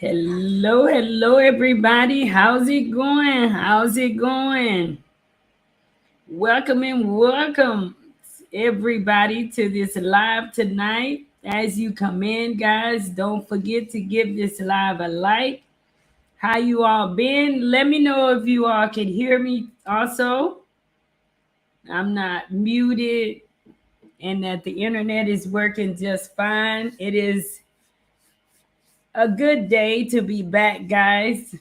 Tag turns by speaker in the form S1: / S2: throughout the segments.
S1: Hello, everybody. How's it going? How's it going? Welcome, everybody, to this live tonight. As you come in, guys, don't forget to give this live a like. How you all been? Let me know if you all can hear me. Also, I'm not muted, and that the internet is working just fine. It is a good day to be back, guys.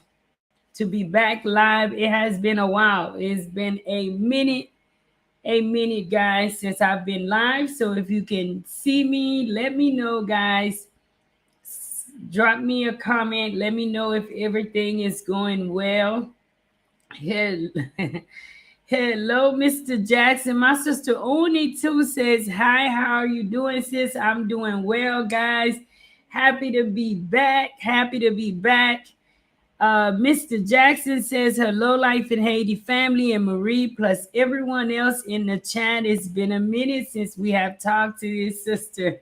S1: To be back live. It has been a while. It's been a minute, guys, since I've been live. So if you can see me, let me know, guys. Drop me a comment. Let me know if everything is going well. Hell- Hello, Mr. Jackson. My sister Oni too says, hi, how are you doing, sis? I'm doing well, guys. Happy to be back. Happy to be back. Mr. Jackson says, hello, Life in Haiti family and Marie, plus everyone else in the chat. It's been a minute since we have talked to this sister.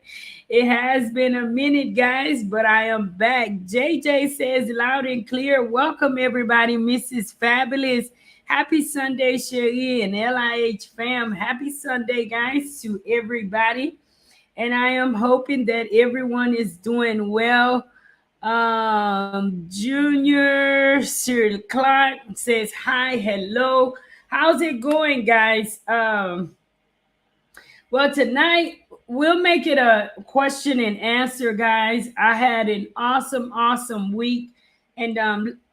S1: It has been a minute, guys, but I am back. JJ says, loud and clear, welcome everybody, Mrs. Fabulous. Happy Sunday, Cherie and LIH fam. Happy Sunday, guys, to everybody. And I am hoping that everyone is doing well. Junior Sir Clark says hi, hello. How's it going, guys? Well, tonight we'll make it a question and answer, guys. I had an awesome week. And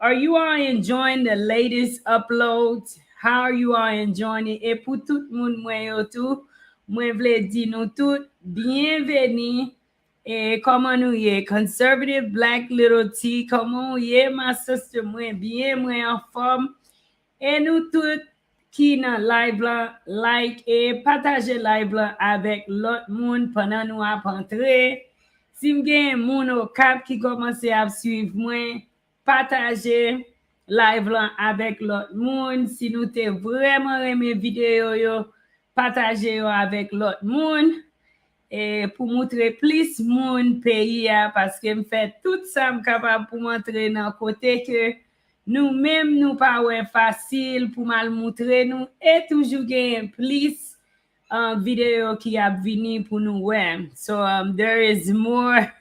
S1: are you all enjoying the latest uploads? How are you all enjoying it? Et pour tout le monde, moi yo tout, moi vle di nou tout, bienvenue. Comment nous y conservative black little T, comment y my sister, moi bien, moi en forme. Et nous tout qui dans live là, like et partager live là avec l'autre monde pendant nous à entrer. Si m'gen moun au cap qui commence à suivre moi, partager live là avec l'autre monde. Si nous t'es vraiment aimé vidéo yo, partager yo avec l'autre monde. Et pour montrer plus moun pays parce que me fait tout ça capable pour montrer dans côté que nous-mêmes nous pas ouais facile pour mal montrer nous et toujours gagner plus vidéo qui a venu pour nous ouais. So there is more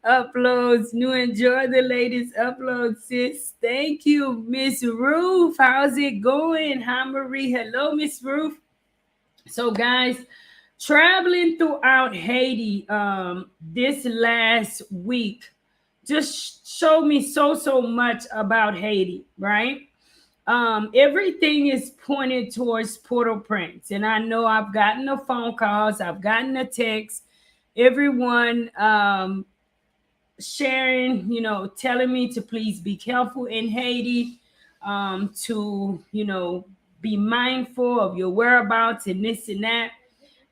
S1: uploads. You enjoy the latest uploads, sis. Thank you, Miss Ruth. How's it going? Hi, Marie. Hello, Miss Ruth. So guys, traveling throughout Haiti this last week just showed me so much about Haiti, right? Everything is pointed towards Port-au-Prince, and I know I've gotten the phone calls, I've gotten the texts, everyone sharing, telling me to please be careful in Haiti, to be mindful of your whereabouts and this and that.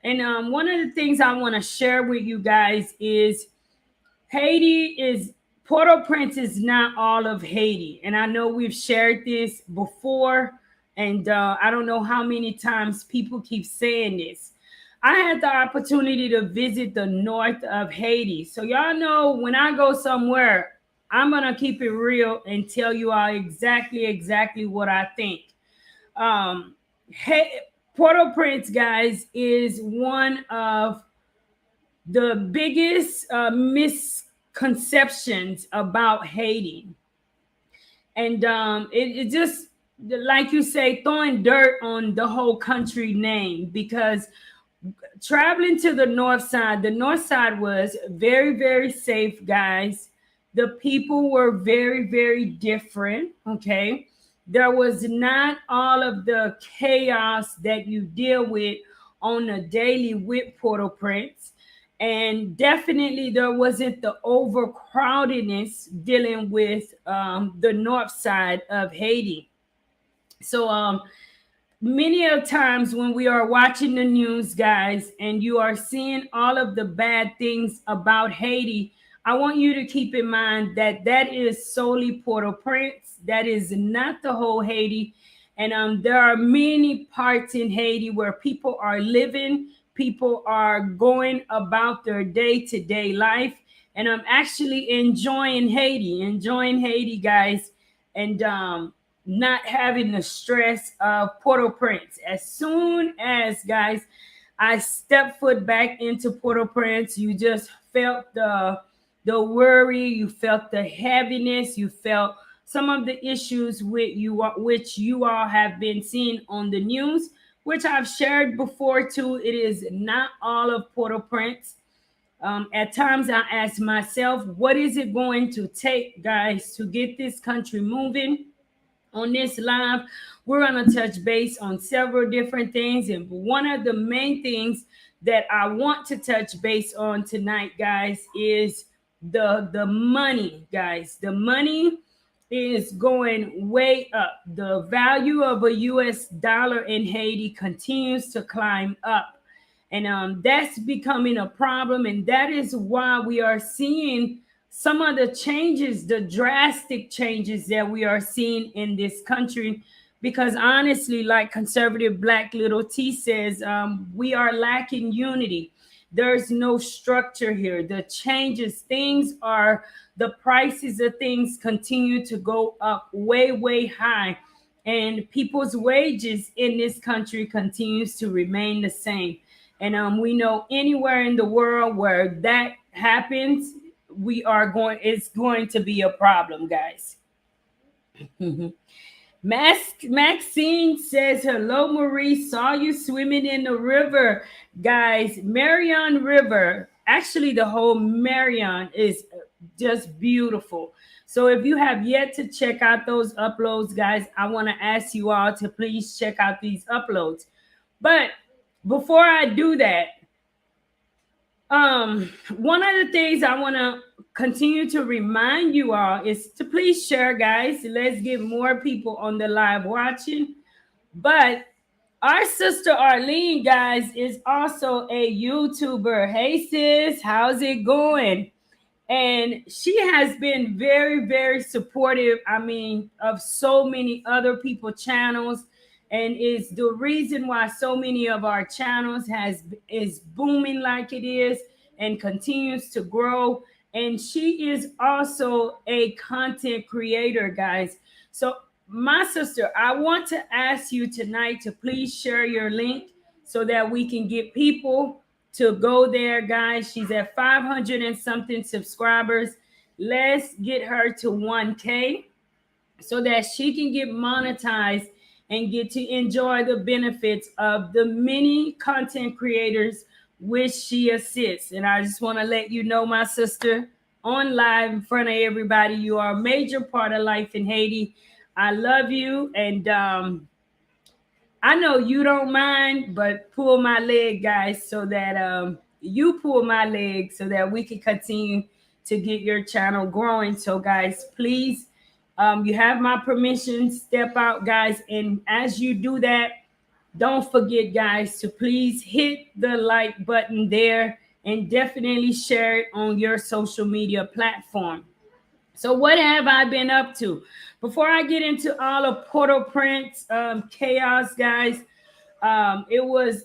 S1: And one of the things I want to share with you guys is Port-au-Prince is not all of Haiti. And I know we've shared this before, and I don't know how many times people keep saying this. I had the opportunity to visit the north of Haiti. So y'all know when I go somewhere, I'm going to keep it real and tell you all exactly what I think. Port-au-Prince, guys, is one of the biggest misconceptions about Haiti. And it just, like you say, throwing dirt on the whole country name, because traveling to the north side was very safe, guys. The people were very different, okay? There was not all of the chaos that you deal with on a daily with Port-au-Prince. And definitely there wasn't the overcrowdedness dealing with the north side of Haiti. So many of times when we are watching the news, guys, and you are seeing all of the bad things about Haiti, I want you to keep in mind that that is solely Port-au-Prince. That is not the whole Haiti. And there are many parts in Haiti where people are living, people are going about their day-to-day life. and I'm actually enjoying Haiti, guys, and not having the stress of Port-au-Prince. As soon as, guys, I stepped foot back into Port-au-Prince, you just felt the worry, you felt the heaviness, you felt some of the issues with you, which you all have been seeing on the news, which I've shared before too. It is not all of Port-au-Prince. At times, I ask myself, what is it going to take, guys, to get this country moving? On this live, we're going to touch base on several different things. And one of the main things that I want to touch base on tonight, guys, is the money, guys. The money is going way up. The value of a US dollar in Haiti continues to climb up. And that's becoming a problem. And that is why we are seeing some of the changes, the drastic changes that we are seeing in this country. Because honestly, like conservative Black Little T says, we are lacking unity. There's no structure here. The changes, the prices of things continue to go up way, way high. And people's wages in this country continues to remain the same. And we know anywhere in the world where that happens, it's going to be a problem, guys. Maxine says, hello, Marie. Saw you swimming in the river. Guys, Marion River, actually, the whole Marion is just beautiful. So if you have yet to check out those uploads, guys, I want to ask you all to please check out these uploads. But before I do that, one of the things I want to continue to remind you all is to please share, guys. Let's get more people on the live watching. But our sister Arlene, guys, is also a YouTuber. Hey sis, how's it going? And she has been very, very supportive, of so many other people's channels, and is the reason why so many of our channels is booming like it is and continues to grow. And she is also a content creator, guys. So my sister, I want to ask you tonight to please share your link so that we can get people to go there, guys. She's at 500 and something subscribers. Let's get her to 1K so that she can get monetized and get to enjoy the benefits of the many content creators which she assists. And I just want to let you know, my sister, on live in front of everybody, you are a major part of life in Haiti. I love you, and I know you don't mind, but pull my leg, guys, so that you pull my leg so that we can continue to get your channel growing. So, guys, please, you have my permission. Step out, guys, and as you do that, don't forget, guys, to please hit the like button there and definitely share it on your social media platform. So what have I been up to? Before I get into all of Port-au-Prince chaos, guys, it was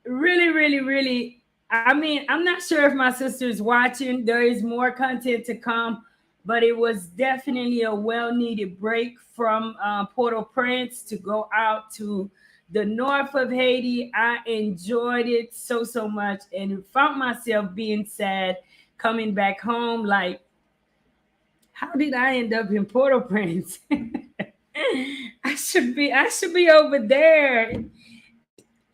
S1: really, really, really, I'm not sure if my sister's watching. There is more content to come, but it was definitely a well-needed break from Port-au-Prince to go out to the north of Haiti. I enjoyed it so, so much and found myself being sad coming back home. Like, how did I end up in Port-au-Prince? I should be over there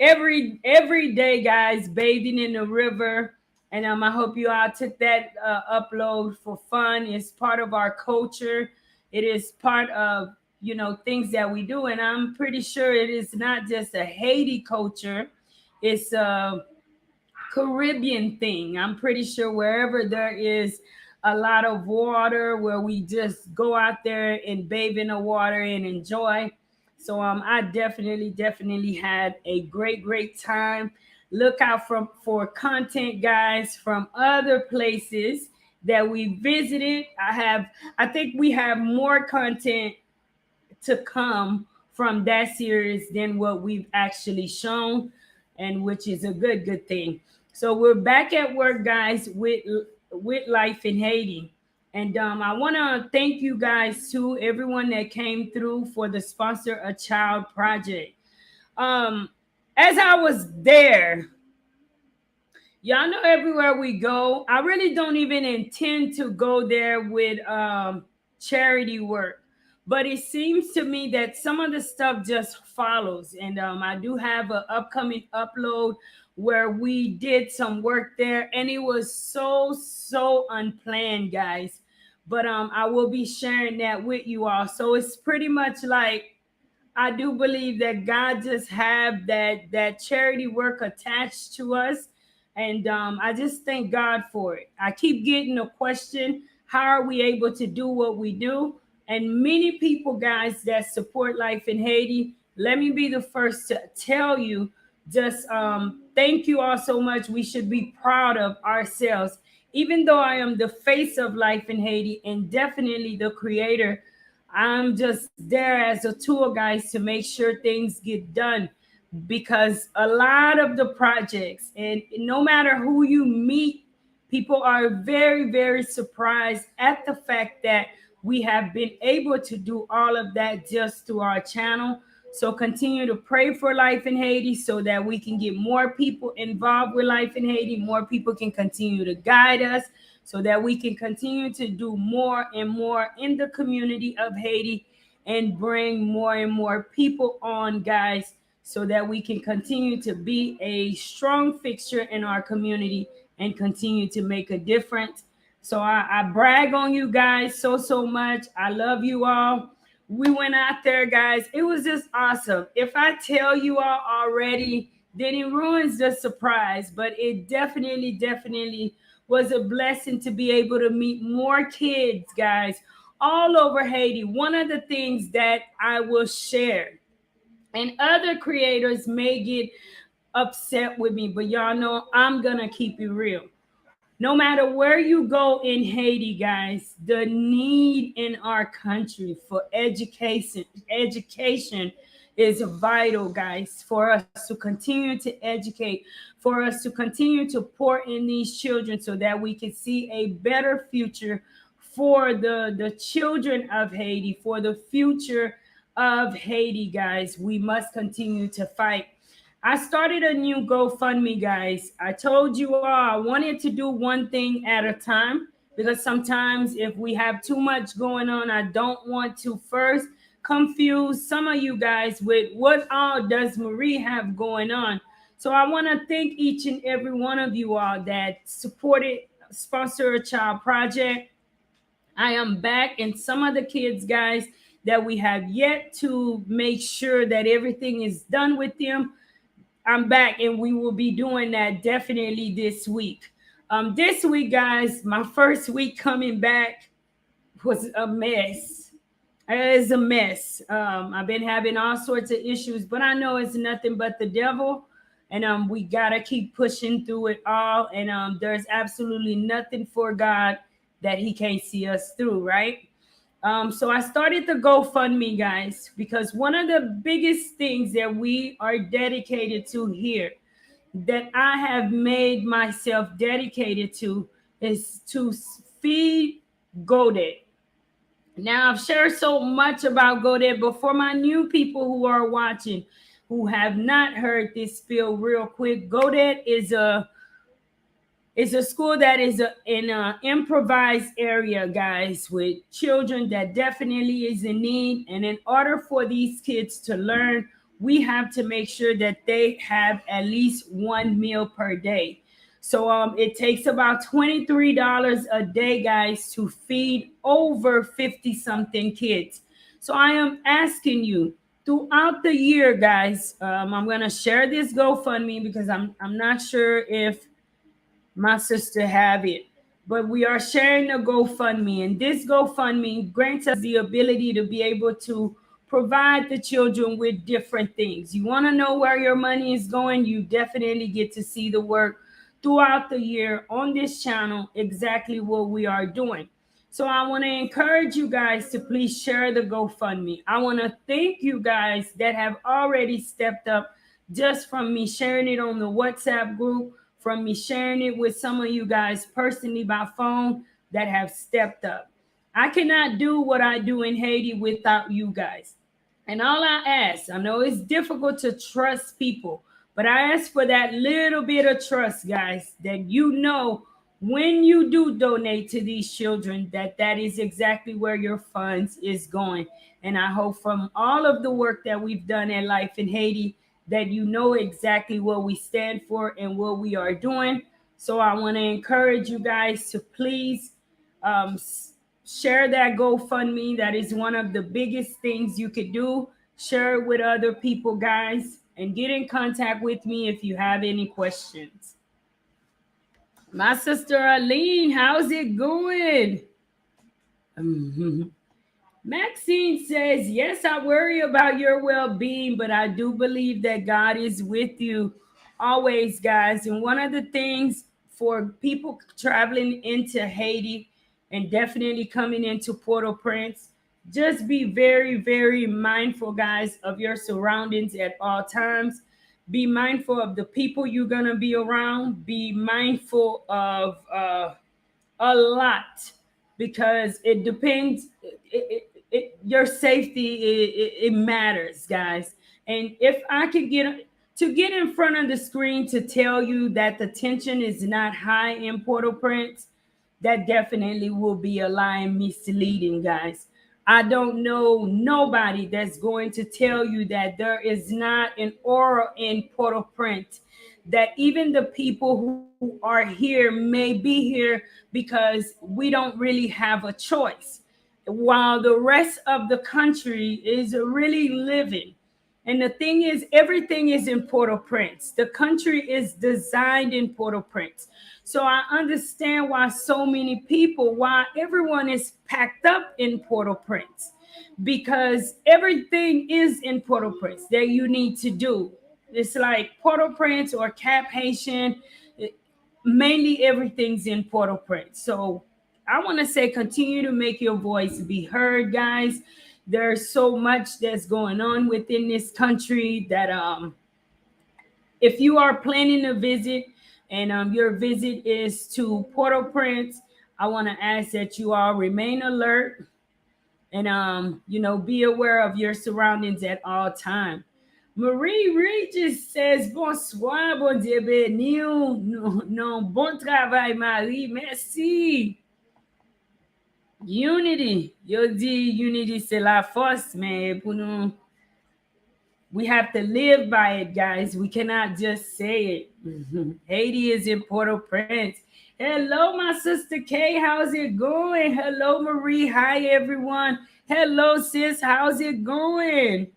S1: every day, guys, bathing in the river. And I hope you all took that upload for fun. It's part of our culture. It is part of things that we do, and I'm pretty sure it is not just a Haiti culture. It's a Caribbean thing. I'm pretty sure wherever there is a lot of water, where we just go out there and bathe in the water and enjoy. So I definitely had a great time. Look out for content, guys, from other places that we visited. I think we have more content to come from that series than what we've actually shown, and which is a good thing. So we're back at work, guys, with with Life in Haiti. And I want to thank you guys too, everyone that came through for the Sponsor a Child project. Um, as I was there, y'all know everywhere we go, I really don't even intend to go there with charity work. But it seems to me that some of the stuff just follows. And I do have an upcoming upload where we did some work there, and it was so unplanned, guys. But I will be sharing that with you all. So it's pretty much like I do believe that God just have that charity work attached to us, and I just thank God for it. I keep getting a question: how are we able to do what we do? And many people, guys, that support Life in Haiti, let me be the first to tell you, just thank you all so much. We should be proud of ourselves, even though I am the face of Life in Haiti and definitely the creator. I'm just there as a tool, guys, to make sure things get done, because a lot of the projects, and no matter who you meet, people are very surprised at the fact that we have been able to do all of that just through our channel. So continue to pray for Life in Haiti so that we can get more people involved with Life in Haiti. More people can continue to guide us so that we can continue to do more and more in the community of Haiti and bring more and more people on, guys, so that we can continue to be a strong fixture in our community and continue to make a difference. So I brag on you guys so much. I love you all. We went out there, guys. It was just awesome. If I tell you all already, then it ruins the surprise. But it definitely was a blessing to be able to meet more kids, guys, all over Haiti. One of the things that I will share, and other creators may get upset with me, but y'all know I'm gonna keep it real. No matter where you go in Haiti, guys, the need in our country for education is vital, guys, for us to continue to educate, for us to continue to pour in these children so that we can see a better future for the children of Haiti, for the future of Haiti, guys. We must continue to fight. I started a new GoFundMe, guys. I told you all I wanted to do one thing at a time, because sometimes if we have too much going on, I don't want to first confuse some of you guys with what all does Marie have going on. So I want to thank each and every one of you all that supported Sponsor a Child project. I am back, and some of the kids, guys, that we have yet to make sure that everything is done with them, I'm back, and we will be doing that definitely this week. This week, guys, my first week coming back was a mess. It's a mess. I've been having all sorts of issues, but I know it's nothing but the devil, and we gotta keep pushing through it all. And there's absolutely nothing for God that He can't see us through, right? So I started the GoFundMe, guys, because one of the biggest things that we are dedicated to here, that I have made myself dedicated to, is to feed GoDaddy. Now, I've shared so much about GoDaddy, but for my new people who are watching, who have not heard this spiel real quick, GoDaddy is a school that is in an improvised area, guys, with children that definitely is in need. And in order for these kids to learn, we have to make sure that they have at least one meal per day. So it takes about $23 a day, guys, to feed over 50 something kids. So I am asking you, throughout the year, guys, I'm going to share this GoFundMe because I'm not sure if my sister have it, but we are sharing a GoFundMe, and this GoFundMe grants us the ability to be able to provide the children with different things. You want to know where your money is going, you definitely get to see the work throughout the year on this channel, exactly what we are doing. So I want to encourage you guys to please share the GoFundMe. I want to thank you guys that have already stepped up, just from me sharing it on the WhatsApp group, from me sharing it with some of you guys personally by phone that have stepped up. I cannot do what I do in Haiti without you guys. And all I ask, I know it's difficult to trust people, but I ask for that little bit of trust, guys, that you know when you do donate to these children, that that is exactly where your funds is going. And I hope from all of the work that we've done at Life in Haiti, that you know exactly what we stand for and what we are doing. So I want to encourage you guys to please um, share that GoFundMe. That is one of the biggest things you could do. Share it with other people, guys, and get in contact with me if you have any questions. My sister Aline, how's it going? Maxine says, yes, I worry about your well being, but I do believe that God is with you always, guys. And one of the things for people traveling into Haiti and definitely coming into Port au Prince, just be very, very mindful, guys, of your surroundings at all times. Be mindful of the people you're going to be around. Be mindful of a lot, because it depends. Your safety, it matters, guys. And if I could get in front of the screen to tell you that the tension is not high in Port-au-Prince, that definitely will be a lie and misleading, guys. I don't know nobody that's going to tell you that there is not an aura in Port-au-Prince, that even the people who are here may be here because we don't really have a choice, while the rest of the country is really living. And the thing is, everything is in Port-au-Prince. The country is designed in Port-au-Prince. So I understand why so many people, why everyone is packed up in Port-au-Prince, because everything is in Port-au-Prince that you need to do. It's like Port-au-Prince or Cap Haitian, mainly everything's in Port-au-Prince. So I want to say, continue to make your voice be heard, guys. There's so much that's going on within this country that if you are planning a visit and your visit is to Port-au-Prince, I want to ask that you all remain alert and be aware of your surroundings at all time. Marie Regis says bonsoir, bon Dieu béni, non, non, bon travail, Marie, merci. Unity, yo dit unity c'est la force, mais pour nous, we have to live by it, guys. We cannot just say it. Haiti is in Port-au-Prince. Hello, my sister Kay. How's it going? Hello, Marie. Hi, everyone. Hello, sis. How's it going?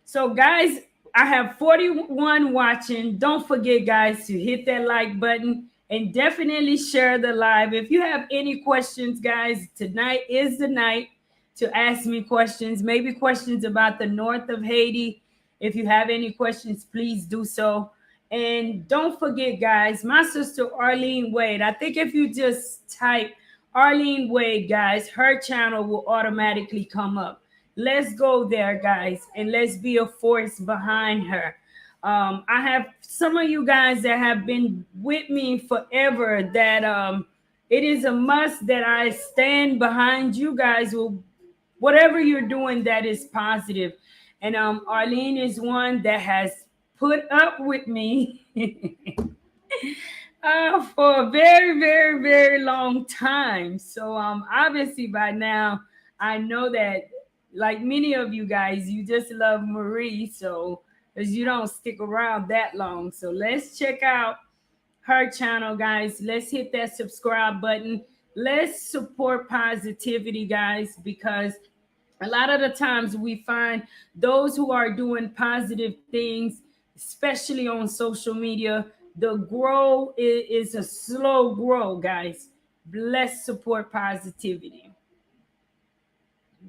S1: So, guys, I have 41 watching. Don't forget, guys, to hit that like button and definitely share the live. If you have any questions, guys, tonight is the night to ask me questions, maybe questions about the north of Haiti. If you have any questions, please do so. And don't forget, guys, my sister Arlene Wade. I think if you just type Arlene Wade, guys, her channel will automatically come up. Let's go there, guys, and let's be a force behind her. I have some of you guys that have been with me forever, that it is a must that I stand behind you guys with whatever you're doing that is positive. And Arlene is one that has put up with me for a very, very, very long time. So obviously by now I know that, like many of you guys, you just love Marie, so because you don't stick around that long. So let's check out her channel, guys. Let's hit that subscribe button. Let's support positivity, guys, because a lot of the times we find those who are doing positive things, especially on social media, the grow is a slow grow, guys. Let's support positivity.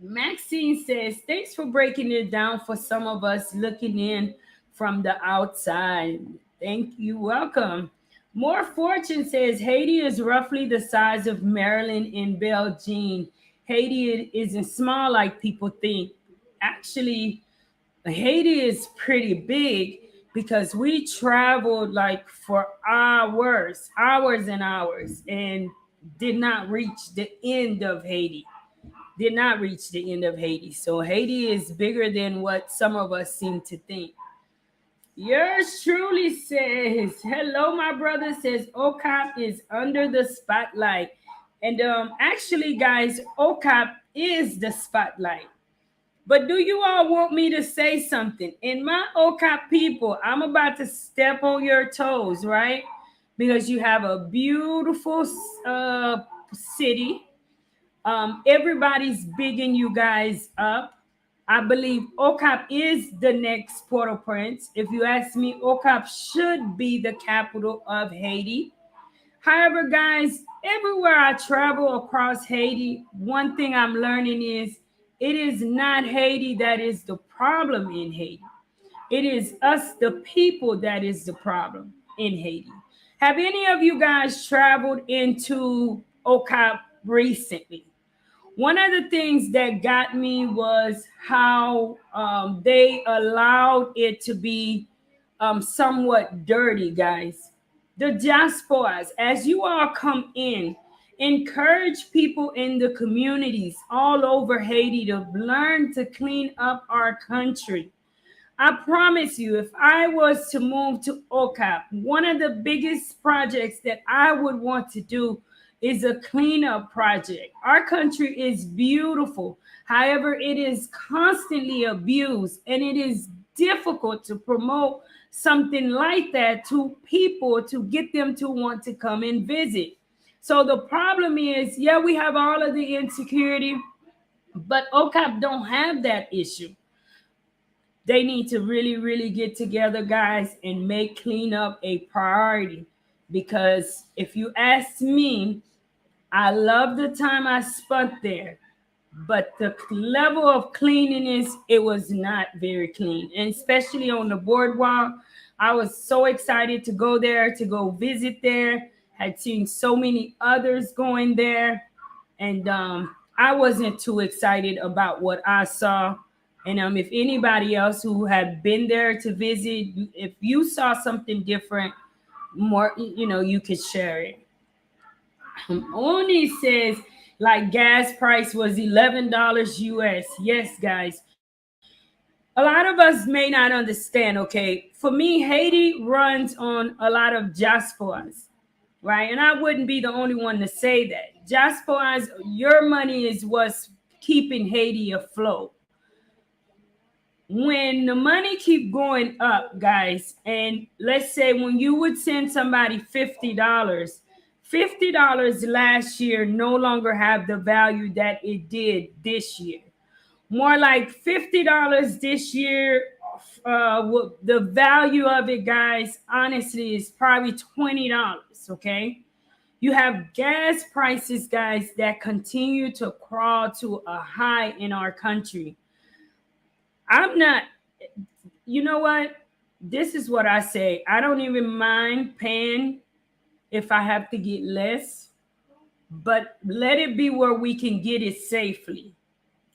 S1: Maxine says, thanks for breaking it down for some of us looking in from the outside. Thank you. Welcome. More Fortune says, Haiti is roughly the size of Maryland in Belgium. Haiti isn't small like people think. Actually, Haiti is pretty big. because we traveled like for hours and hours, and did not reach the end of Haiti. Did not reach the end of Haiti. So Haiti is bigger than what some of us seem to think. Yours truly says, hello, my brother, says OCAP is under the spotlight. And actually, guys, OCAP is the spotlight. But do you all want me to say something? In my OCAP people, I'm about to step on your toes, right? Because you have a beautiful city. Everybody's bigging you guys up. I believe OCAP is the next Port-au-Prince. If you ask me, OCAP should be the capital of Haiti. However, guys, everywhere I travel across Haiti, one thing I'm learning is it is not Haiti that is the problem in Haiti. It is us, the people, that is the problem in Haiti. Have any of you guys traveled into OCAP recently? One of the things that got me was how they allowed it to be somewhat dirty, guys. The diasporas, as you all come in, encourage people in the communities all over Haiti to learn to clean up our country. I promise you, if I was to move to OCAP, one of the biggest projects that I would want to do is a cleanup project. Our country is beautiful. However, it is constantly abused, and it is difficult to promote something like that to people to get them to want to come and visit. So the problem is, yeah, we have all of the insecurity, but OCAP don't have that issue. They need to really, really get together, guys, and make cleanup a priority. Because if you ask me, I love the time I spent there, but the level of cleanliness, it was not very clean. And especially on the boardwalk, I was so excited to go there, to go visit there. Had seen so many others going there, and I wasn't too excited about what I saw. And if anybody else who had been there to visit, if you saw something different, more, you could share it. Only says like gas price was $11 US. Yes, guys. A lot of us may not understand, okay? For me, Haiti runs on a lot of diasporas, right? And I wouldn't be the only one to say that. Diasporas, your money is what's keeping Haiti afloat. When the money keep going up, guys, and let's say when you would send somebody $50 last year no longer have the value that it did this year. More like $50 this year. The value of it, guys, honestly, is probably $20. Okay. You have gas prices, guys, that continue to crawl to a high in our country. I'm not, you know what? This is what I say. I don't even mind paying if I have to get less, but let it be where we can get it safely.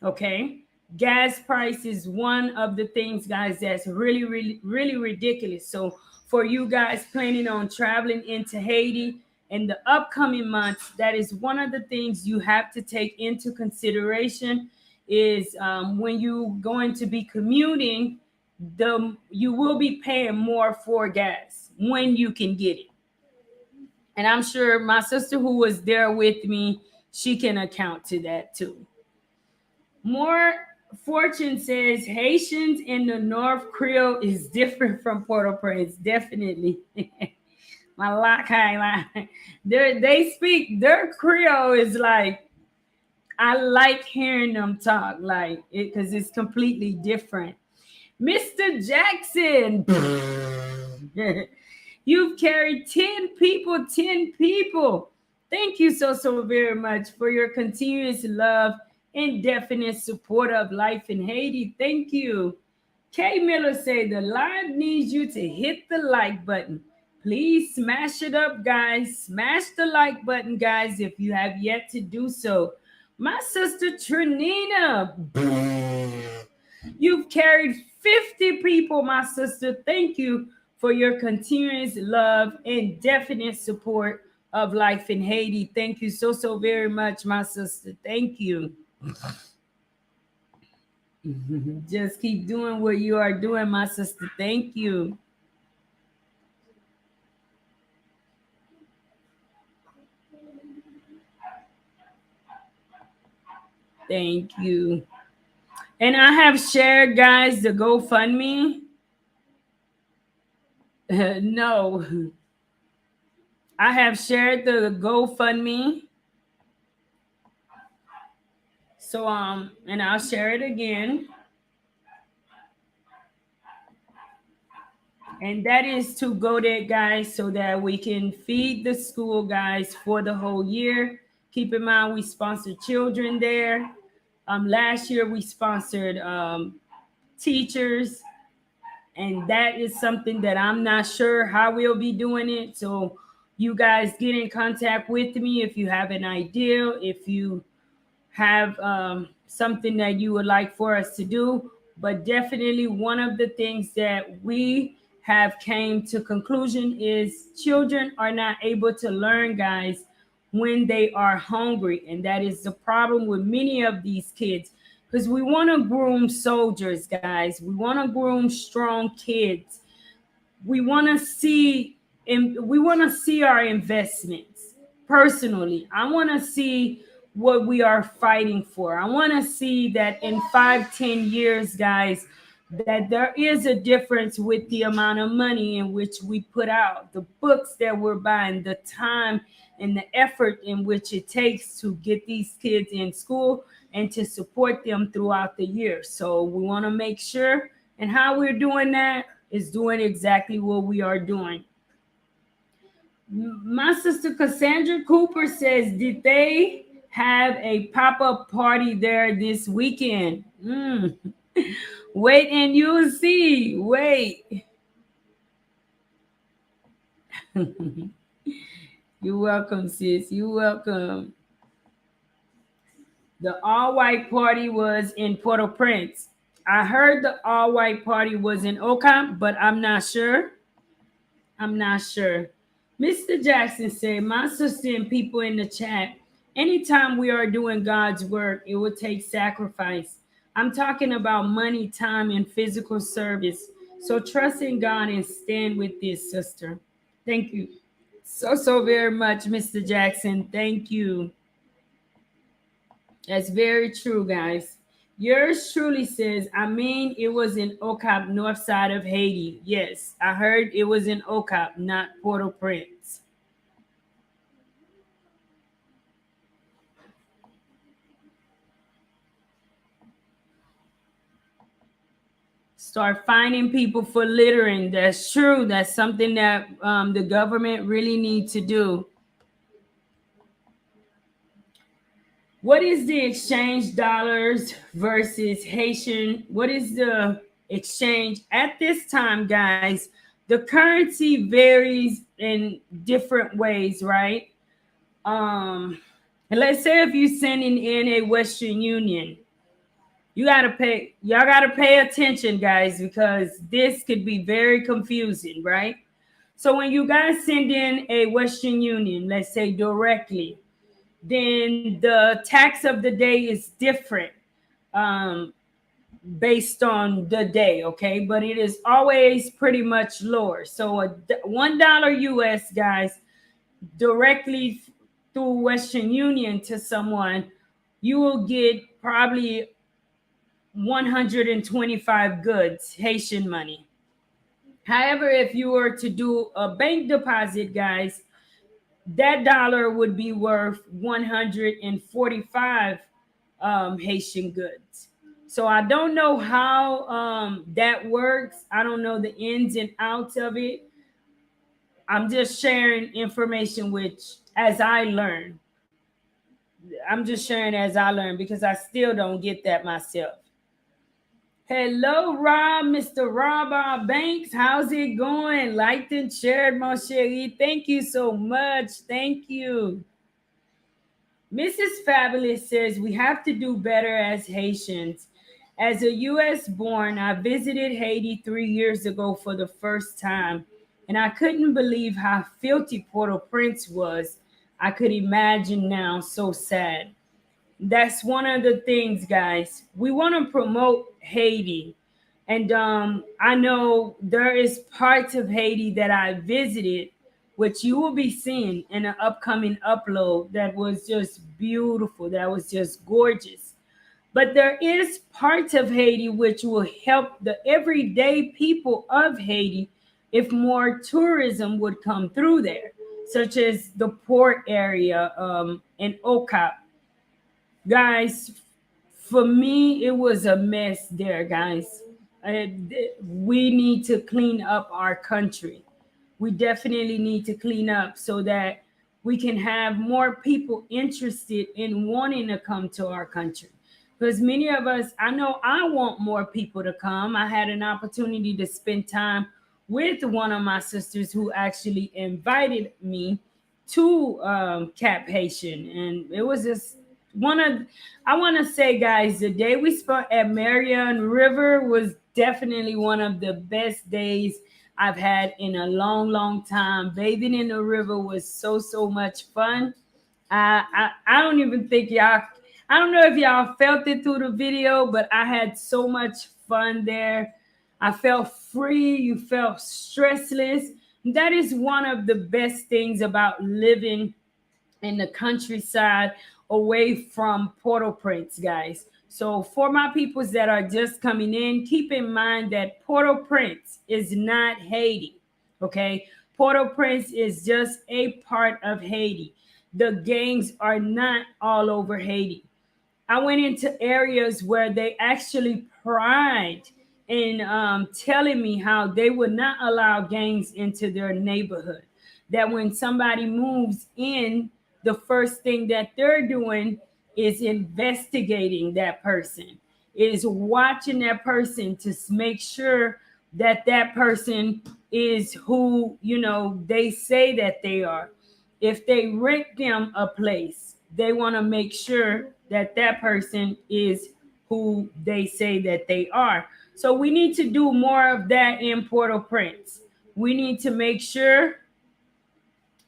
S1: Okay. Gas price is one of the things, guys, that's really, really, really ridiculous. So for you guys planning on traveling into Haiti in the upcoming months, that is one of the things you have to take into consideration is when you're going to be commuting, you will be paying more for gas when you can get it. And I'm sure my sister who was there with me, she can account to that too. More Fortune says Haitians in the North Creole is different from Port-au-Prince. Definitely. My Lakai, they speak, their Creole is like, I like hearing them talk, like it, because it's completely different. Mr. Jackson, you've carried 10 people, 10 people. Thank you so very much for your continuous love and definite support of life in Haiti. Thank you. Kay Miller say the live needs you to hit the like button. Please smash it up, guys. Smash the like button, guys, if you have yet to do so. My sister Trinina, you've carried 50 people, my sister. Thank you for your continuous love and definite support of life in Haiti. Thank you so, so very much, my sister. Thank you. Just keep doing what you are doing, my sister. Thank you. Thank you. And I have shared, guys, the GoFundMe. No, I have shared the GoFundMe. So and I'll share it again. And that is to go there, guys, so that we can feed the school, guys, for the whole year. Keep in mind, we sponsor children there. Last year we sponsored teachers, and that is something that I'm not sure how we'll be doing it. So you guys get in contact with me if you have an idea, if you have something that you would like for us to do. But definitely one of the things that we have came to conclusion is children are not able to learn, guys, when they are hungry. And that is the problem with many of these kids, because we want to groom soldiers, guys. We want to groom strong kids. We want to see, and we want to see our investments. Personally, I want to see what we are fighting for. I want to see that in 5, 10 years, guys, that there is a difference with the amount of money in which we put out, the books that we're buying, the time and the effort in which it takes to get these kids in school and to support them throughout the year. So we want to make sure, and how we're doing that is doing exactly what we are doing. My sister Cassandra Cooper says, did they have a pop-up party there this weekend? Wait and you'll see. Wait. You're welcome, sis. You're welcome. The all-white party was in Port-au-Prince. I heard the all-white party was in Ocamp, but I'm not sure. I'm not sure. Mr. Jackson said, my sister and people in the chat, anytime we are doing God's work, it will take sacrifice. I'm talking about money, time, and physical service. So trust in God and stand with this, sister. Thank you so, so very much, Mr. Jackson. Thank you. That's very true, guys. Yours truly says, I mean, it was in Okap, north side of Haiti. Yes, I heard it was in Okap, not Port-au-Prince. Start finding people for littering. That's true. That's something that the government really needs to do. What is the exchange dollars versus Haitian? What is the exchange at this time, guys? The currency varies in different ways, right? And let's say if you're sending in a Western Union, y'all gotta pay attention, guys, because this could be very confusing, right? So when you guys send in a Western Union, let's say directly, then the tax of the day is different um, based on the day, okay? But it is always pretty much lower. So $1 US, guys, directly through Western Union to someone, you will get probably 125 goods, Haitian money. However, if you were to do a bank deposit, guys, that dollar would be worth 145 Haitian goods. So I don't know how that works. I don't know the ins and outs of it. I'm just sharing information which as I learn. I'm just sharing as I learn because I still don't get that myself. Hello, Rob, Mr. Rob R. Banks. How's it going? Liked and shared, mon chéri. Thank you so much. Thank you. Mrs. Fabulous says we have to do better as Haitians. As a US born, I visited Haiti 3 years ago for the first time, and I couldn't believe how filthy Port-au-Prince was. I could imagine now, so sad. That's one of the things, guys. We want to promote Haiti. And I know there is parts of Haiti that I visited, which you will be seeing in an upcoming upload, that was just beautiful, that was just gorgeous. But there is parts of Haiti which will help the everyday people of Haiti if more tourism would come through there, such as the port area in Okap. Guys, for me, it was a mess there, guys. Uh, we need to clean up our country. We definitely need to clean up so that we can have more people interested in wanting to come to our country. Because many of us, I know I want more people to come. I had an opportunity to spend time with one of my sisters who actually invited me to Cap Haitian, and it was just one of, I want to say, guys, the day we spent at Marion River was definitely one of the best days I've had in a long, long time. Bathing in the river was so much fun. I don't even think y'all, I don't know if y'all felt it through the video, but I had so much fun there. I felt free. You felt stressless. That is one of the best things about living in the countryside away from Port-au-Prince, guys. So for my peoples that are just coming in, keep in mind that Port-au-Prince is not Haiti. Okay, Port-au-Prince is just a part of Haiti. The gangs are not all over Haiti. I went into areas where they actually pride in telling me how they would not allow gangs into their neighborhood. That when somebody moves in, the first thing that they're doing is investigating that person, is watching that person to make sure that that person is who they say that they are. If they rent them a place, they want to make sure that that person is who they say that they are. So we need to do more of that in Port-au-Prince. We need to make sure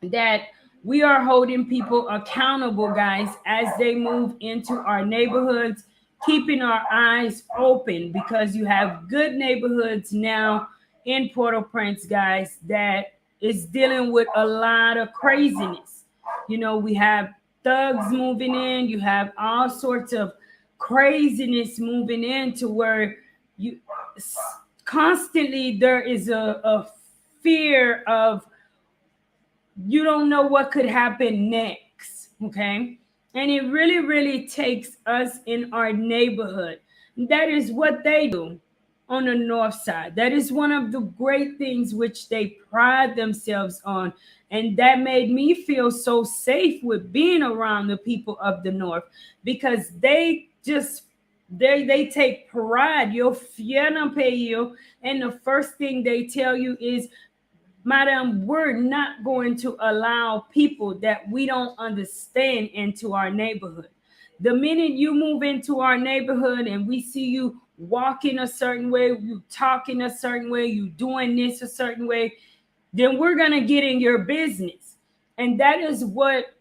S1: that we are holding people accountable, guys, as they move into our neighborhoods, keeping our eyes open, because you have good neighborhoods now in Port-au-Prince, guys, that is dealing with a lot of craziness. We have thugs moving in, you have all sorts of craziness moving in, to where you constantly there is a fear of, you don't know what could happen next. Okay, and it really takes us in our neighborhood. That is what they do on the north side. That is one of the great things which they pride themselves on, and that made me feel so safe with being around the people of the north, because they take pride. You're fier d'un pays, and the first thing they tell you is, Madam, we're not going to allow people that we don't understand into our neighborhood. The minute you move into our neighborhood and we see you walking a certain way, you talking a certain way, you doing this a certain way, then we're going to get in your business. And that is what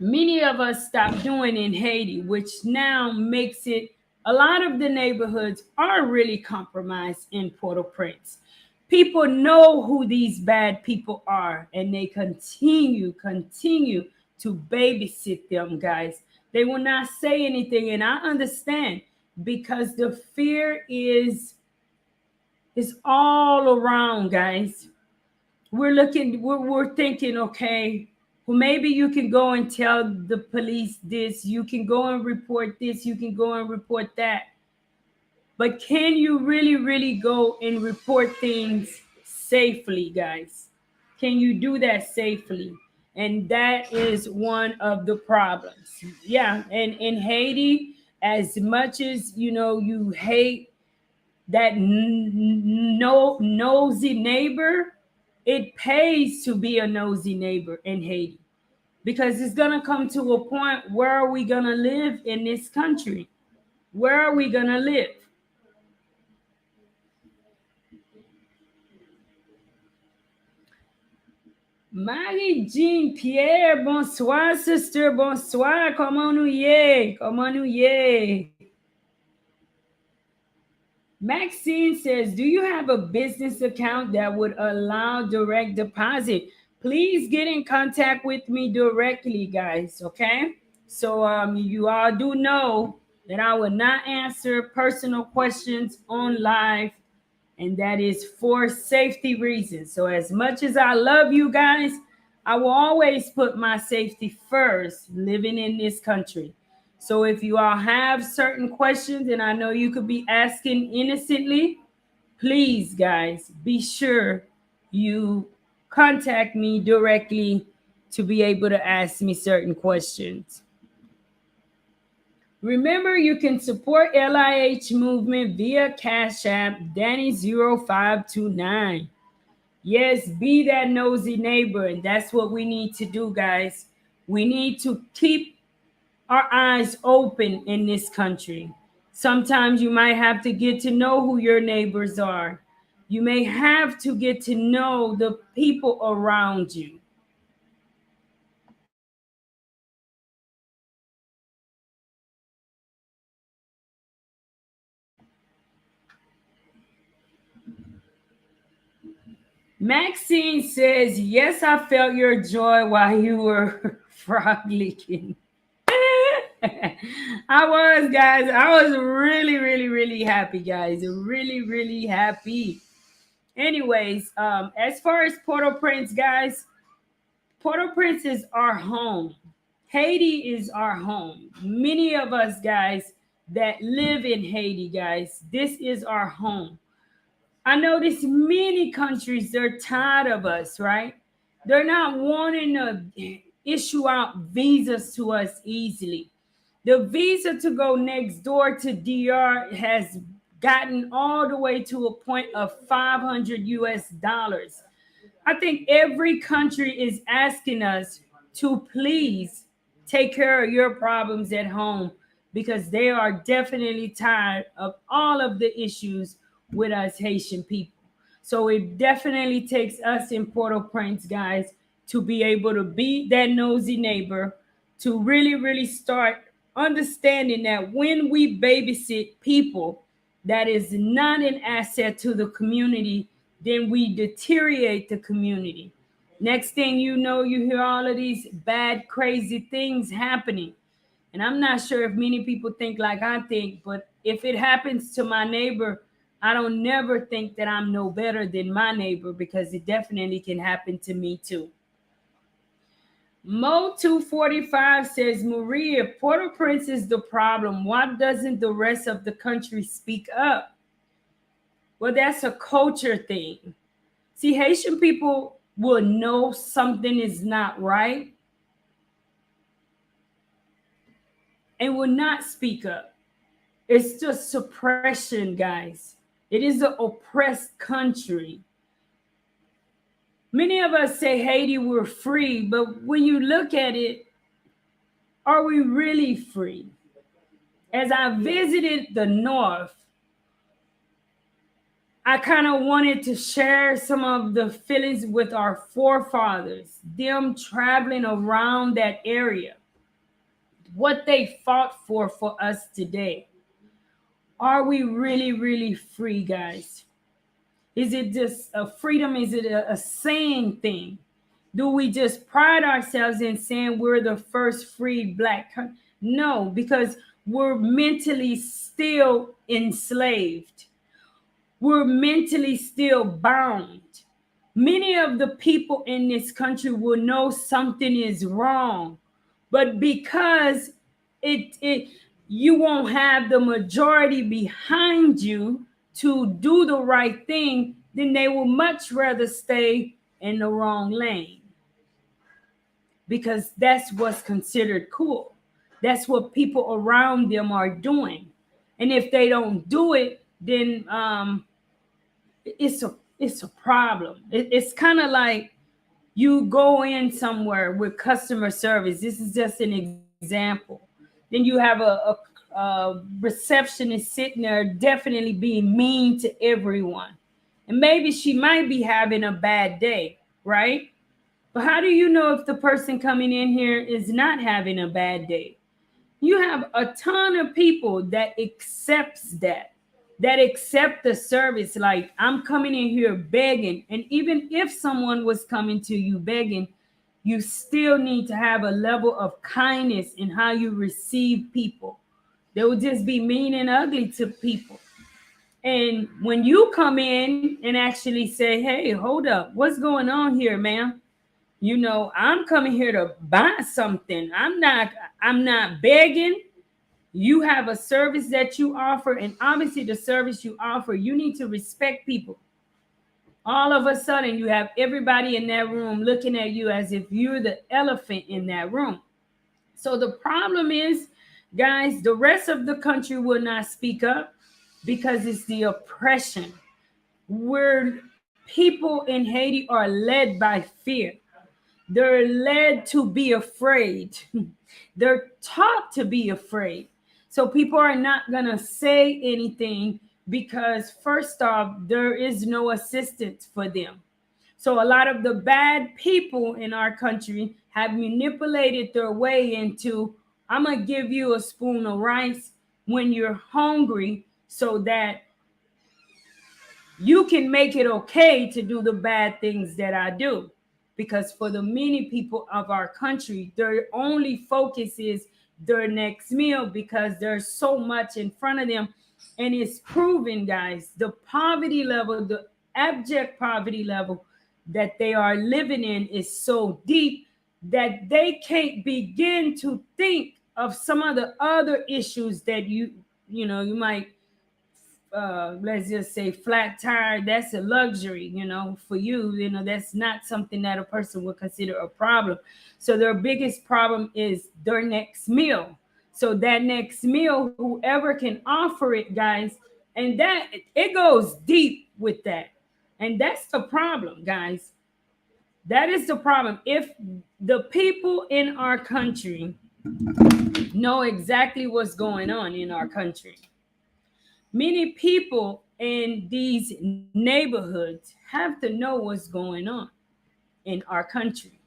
S1: many of us stopped doing in Haiti, which now makes it, a lot of the neighborhoods are really compromised in Port-au-Prince. People know who these bad people are, and they continue to babysit them, guys. They will not say anything, and I understand, because the fear is all around, guys. We're thinking, okay, well, maybe you can go and tell the police this, you can go and report this, you can go and report that. But can you really go and report things safely, guys? Can you do that safely? And that is one of the problems. Yeah, and in Haiti, as much as you hate that no nosy neighbor, it pays to be a nosy neighbor in Haiti, because it's gonna come to a point, where are we gonna live in this country? Where are we gonna live? Marie-Jean Pierre, bonsoir, sister, bonsoir. Comment nous y est? Comment nous y est? Maxine says, do you have a business account that would allow direct deposit? Please get in contact with me directly, guys, okay? So you all do know that I will not answer personal questions on live, and that is for safety reasons. So as much as I love you guys, I will always put my safety first living in this country. So if you all have certain questions, and I know you could be asking innocently, please, guys, be sure you contact me directly to be able to ask me certain questions. Remember, you can support LIH movement via Cash App Danny0529. Yes, be that nosy neighbor, and that's what we need to do, guys. We need to keep our eyes open in this country. Sometimes you might have to get to know who your neighbors are. You may have to get to know the people around you. Maxine says, yes, I felt your joy while you were frog licking. I was, guys. I was really, really, really happy, guys. Really, really happy. Anyways, as far as Port-au-Prince, guys, Port-au-Prince is our home. Haiti is our home. Many of us, guys, that live in Haiti, guys, this is our home. I notice many countries, they're tired of us, right? They're not wanting to issue out visas to us easily. The visa to go next door to DR has gotten all the way to a point of 500 US dollars. I think every country is asking us to please take care of your problems at home, because they are definitely tired of all of the issues with us Haitian people. So it definitely takes us in Port-au-Prince, guys, to be able to be that nosy neighbor, to really, really start understanding that when we babysit people that is not an asset to the community, then we deteriorate the community. Next thing you know, you hear all of these bad, crazy things happening. And I'm not sure if many people think like I think, but if it happens to my neighbor, I don't never think that I'm no better than my neighbor, because it definitely can happen to me too. Mo 245 says, Maria, Port-au-Prince is the problem. Why doesn't the rest of the country speak up? Well, that's a culture thing. See, Haitian people will know something is not right and will not speak up. It's just suppression, guys. It is an oppressed country. Many of us say Haiti, we're free, but when you look at it, are we really free? As I visited the North, I kind of wanted to share some of the feelings with our forefathers, them traveling around that area, what they fought for us today. Are we really, really free, guys? Is it just a freedom? Is it a saying thing? Do we just pride ourselves in saying we're the first free black country? No, because we're mentally still enslaved. We're mentally still bound. Many of the people in this country will know something is wrong, but because it you won't have the majority behind you to do the right thing, then they will much rather stay in the wrong lane, because that's what's considered cool. That's what people around them are doing. And if they don't do it, then it's a problem. It's kind of like you go in somewhere with customer service. This is just an example. Then you have a receptionist sitting there definitely being mean to everyone. And maybe she might be having a bad day, right? But how do you know if the person coming in here is not having a bad day? You have a ton of people that accepts that accept the service. Like, I'm coming in here begging, and even if someone was coming to you begging, you still need to have a level of kindness in how you receive people. They will just be mean and ugly to people. And when you come in and actually say, hey, hold up, what's going on here, ma'am? I'm coming here to buy something. I'm not begging. You have a service that you offer, and obviously the service you offer, you need to respect people. All of a sudden you have everybody in that room looking at you as if you're the elephant in that room. So the problem is, guys, the rest of the country will not speak up because it's the oppression. Where people in Haiti are led by fear. They're led to be afraid. They're taught to be afraid. So people are not going to say anything because, first off, there is no assistance for them. So a lot of the bad people in our country have manipulated their way into, I'm going to give you a spoon of rice when you're hungry so that you can make it okay to do the bad things that I do. Because for the many people of our country, their only focus is their next meal because there's so much in front of them. And it's proven, guys, the poverty level, the abject poverty level that they are living in is so deep that they can't begin to think of some of the other issues that you might, let's just say, flat tire. That's a luxury, for you. That's not something that a person would consider a problem. So their biggest problem is their next meal. So that next meal, whoever can offer it, guys, and that it goes deep with that. And that's the problem, guys. That is the problem. If the people in our country know exactly what's going on in our country, many people in these neighborhoods have to know what's going on in our country.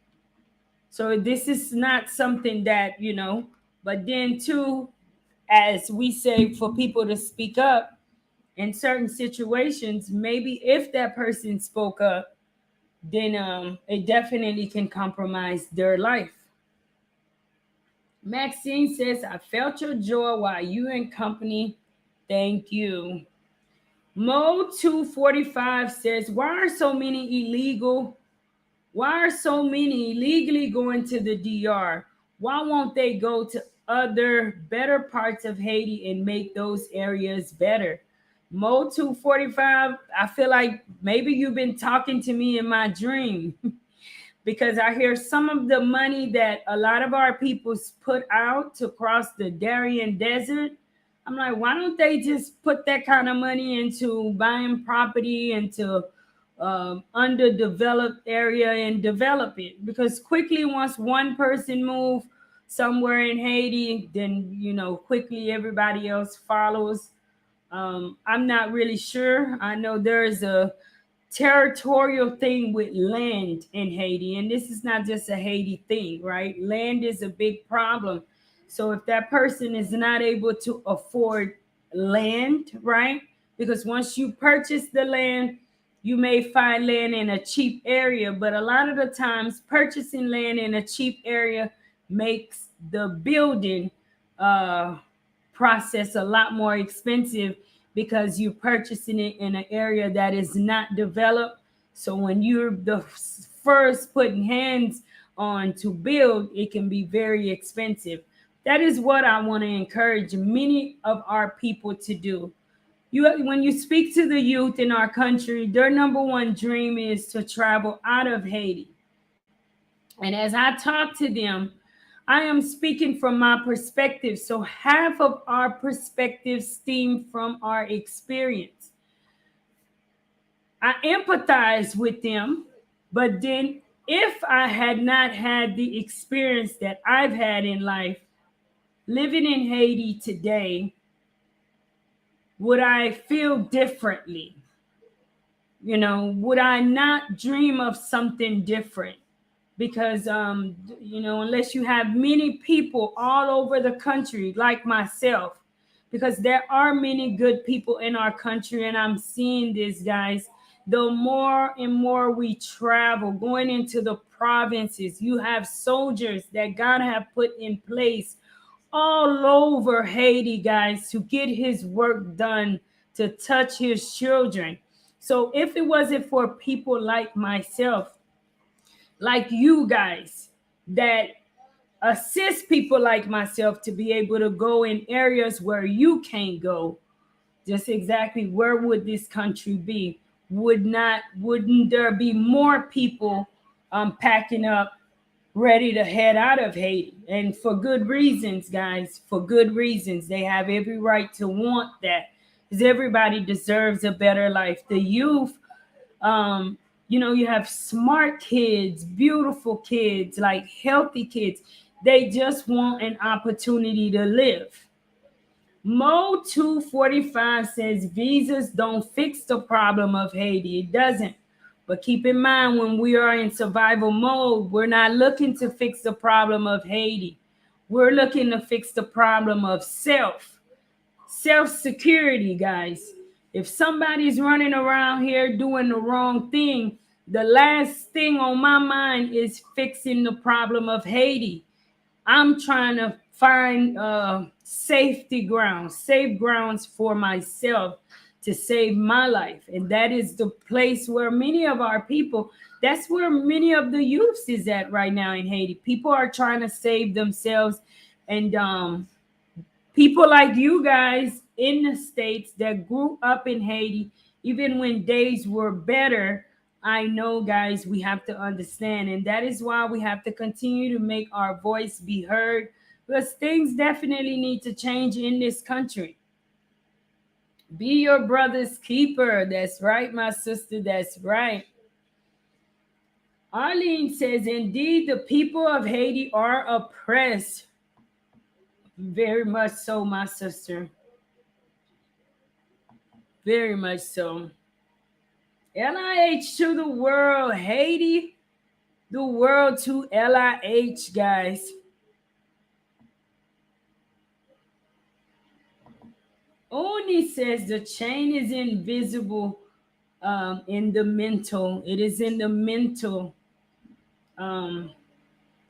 S1: So this is not something that, but then too, as we say, for people to speak up in certain situations, maybe if that person spoke up, then it definitely can compromise their life. Maxine says, I felt your joy while you in company. Thank you. Mo 245 says, why are so many illegally going to the DR? Why won't they go to other better parts of Haiti and make those areas better? Mo 245, I feel like maybe you've been talking to me in my dream because I hear some of the money that a lot of our peoples put out to cross the Darien Desert. I'm like, why don't they just put that kind of money into buying property into underdeveloped area and develop it? Because quickly, once one person move somewhere in Haiti, then quickly everybody else follows. I'm not really sure. I know there's a territorial thing with land in Haiti, and this is not just a Haiti thing, right? Land is a big problem. So if that person is not able to afford land, right? Because once you purchase the land, you may find land in a cheap area, but a lot of the times purchasing land in a cheap area makes the building uh, process a lot more expensive because you're purchasing it in an area that is not developed. So when you're the first putting hands on to build, it can be very expensive. That is what I want to encourage many of our people to do. When you speak to the youth in our country, their number one dream is to travel out of Haiti. And as I talk to them, I am speaking from my perspective. So half of our perspective stem from our experience. I empathize with them, but then if I had not had the experience that I've had in life, living in Haiti today, would I feel differently? Would I not dream of something different? because unless you have many people all over the country like myself, because there are many good people in our country, and I'm seeing this, guys. The more and more we travel going into the provinces, you have soldiers that God have put in place all over Haiti, guys, to get his work done, to touch his children. So if it wasn't for people like myself, like you guys, that assist people like myself to be able to go in areas where you can't go, just exactly where would this country be? Wouldn't there be more people packing up, ready to head out of Haiti? And for good reasons, guys, for good reasons. They have every right to want that, because everybody deserves a better life. The youth, you have smart kids, beautiful kids, like healthy kids. They just want an opportunity to live. Mo 245 says visas don't fix the problem of Haiti. It doesn't. But keep in mind, when we are in survival mode, we're not looking to fix the problem of Haiti. We're looking to fix the problem of self security, guys. If somebody's running around here doing the wrong thing, the last thing on my mind is fixing the problem of Haiti. I'm trying to find safe grounds for myself to save my life. And that is the place where many of our people, that's where many of the youths is at right now in Haiti. People are trying to save themselves. And people like you guys in the States that grew up in Haiti, even when days were better, I know, guys, we have to understand. And that is why we have to continue to make our voice be heard, because things definitely need to change in this country. Be your brother's keeper. That's right, my sister. That's right. Arlene says, indeed, the people of Haiti are oppressed. Very much so, my sister. Very much so. LIH to the world. Haiti, the world to LIH, guys. Oni says the chain is invisible in the mental. It is in the mental. Um,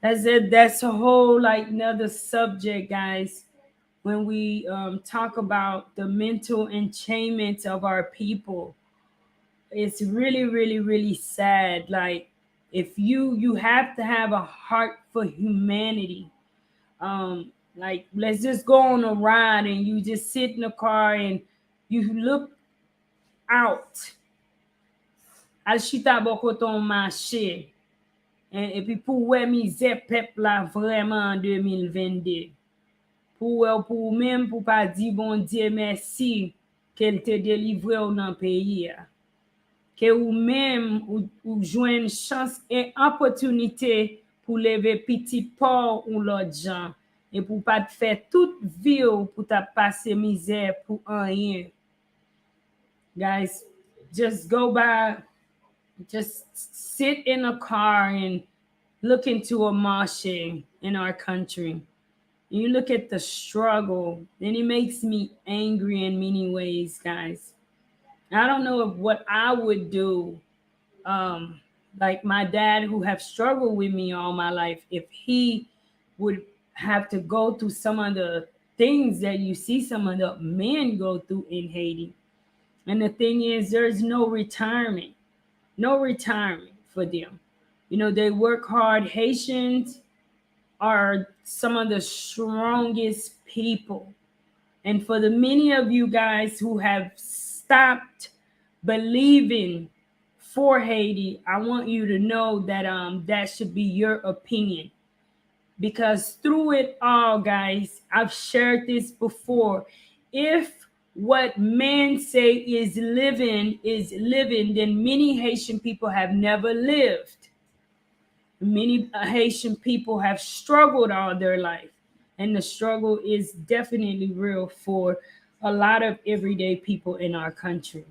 S1: that's a whole like another subject, guys. When we talk about the mental enchainment of our people, it's really, really, really sad. Like, if you have to have a heart for humanity. Like, let's just go on a ride and you just sit in the car and you look out. Al chita boko ton marché. Et puis pou wè mizè pep la vreman en 2022. Pou wè ou pou mèm pou pa di bon Dieu merci qu'elle te délivre ou nan peyi ya. Que ou mèm ou jwen chance et opportunité pour lever petit port ou l'autre jan. Et pour pas te faire toute vie ou pour ta passer misère pour rien. Guys, just go by, just sit in a car and look into a marché in our country. You look at the struggle, and it makes me angry in many ways, guys. I don't know what I would do. Like my dad, who have struggled with me all my life, if he would have to go through some of the things that you see some of the men go through in Haiti. And the thing is, there's no retirement for them. They work hard. Haitians are some of the strongest people. And for the many of you guys who have stopped believing for Haiti, I want you to know that that should be your opinion. Because through it all, guys, I've shared this before. If what men say is living, then many Haitian people have never lived. Many Haitian people have struggled all their life. And the struggle is definitely real for a lot of everyday people in our country.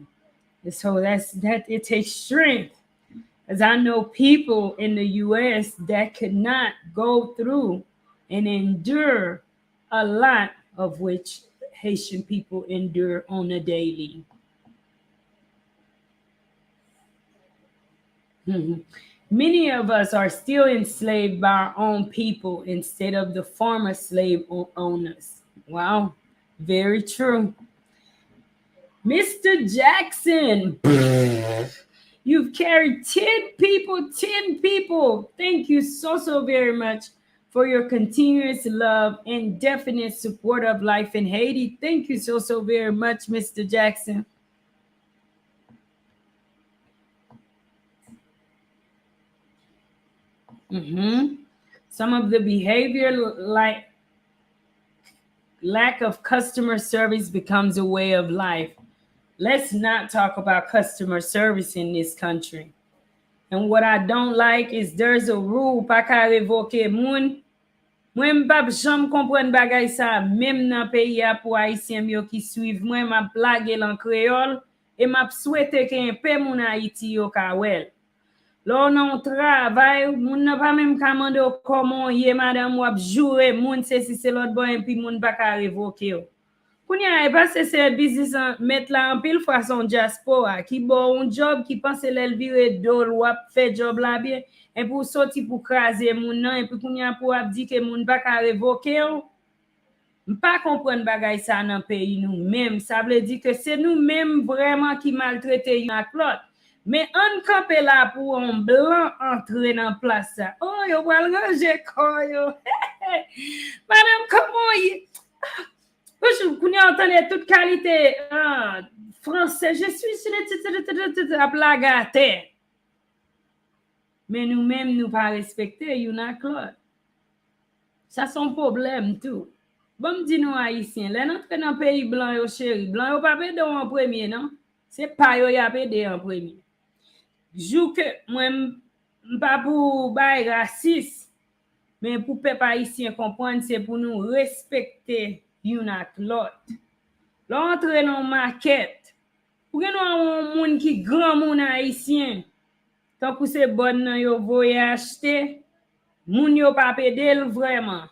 S1: And so that it takes strength. As I know people in the US that could not go through and endure a lot of which Haitian people endure on a daily. Mhm. Many of us are still enslaved by our own people instead of the former slave owners. Wow, very true. Mr. Jackson, you've carried 10 people, 10 people. Thank you so, so very much for your continuous love and definite support of life in Haiti. Thank you so, so very much, Mr. Jackson. Some of the behavior, like lack of customer service, becomes a way of life. Let's not talk about customer service in this country. And what I don't like is there's a rule pa ka revoke moun. Mwen m'pap jam kompren bagay sa, même nan peyi a pou Haitien yo ki suiv mwen, m'a plage lan créole et m'a souhaité que un pe moun Haiti yo ka wel. Lò nan travay, moun nan pa même ka mande comment ye madame wap joure moun se si se lot bon puis moun pa ka revoke yo. Kounya e pas se business met la en pile fois son diaspora qui bon un job qui pense l'el vire dol wap fait job la bien et pour sorti pour craser moun nan et puis kounya pour ap di que moun pa ka revoke yo. M'pa comprendre bagay ça dans pays nous même ça veut dire que c'est nous même vraiment qui maltraiter yon ak l'autre. Mais on campe là pour un blanc entrer dans place ça. Oh yo wal ranger ko yo. Madame comment y je connais entendu toute qualité français. Je suis sur la blague à terre. Mais nous-mêmes, nous pas respecter yon ak l'autre. Ça son problème tout. Bon, dis nous haïtiens, là notre dans pays blanc yo chéri, blanc yo pas pédé en premier non. C'est pas yo y a pédé en premier. Jou que moi pas pour bail raciste, mais pour peuple haïtien comprendre c'est pour nous respecter yon ak l'autre. L'entre dans market. Pour que nous avons un monde qui grand monde haïtien. Tant que c'est bon nan yo voye acheter, moun yo pa pédel vraiment.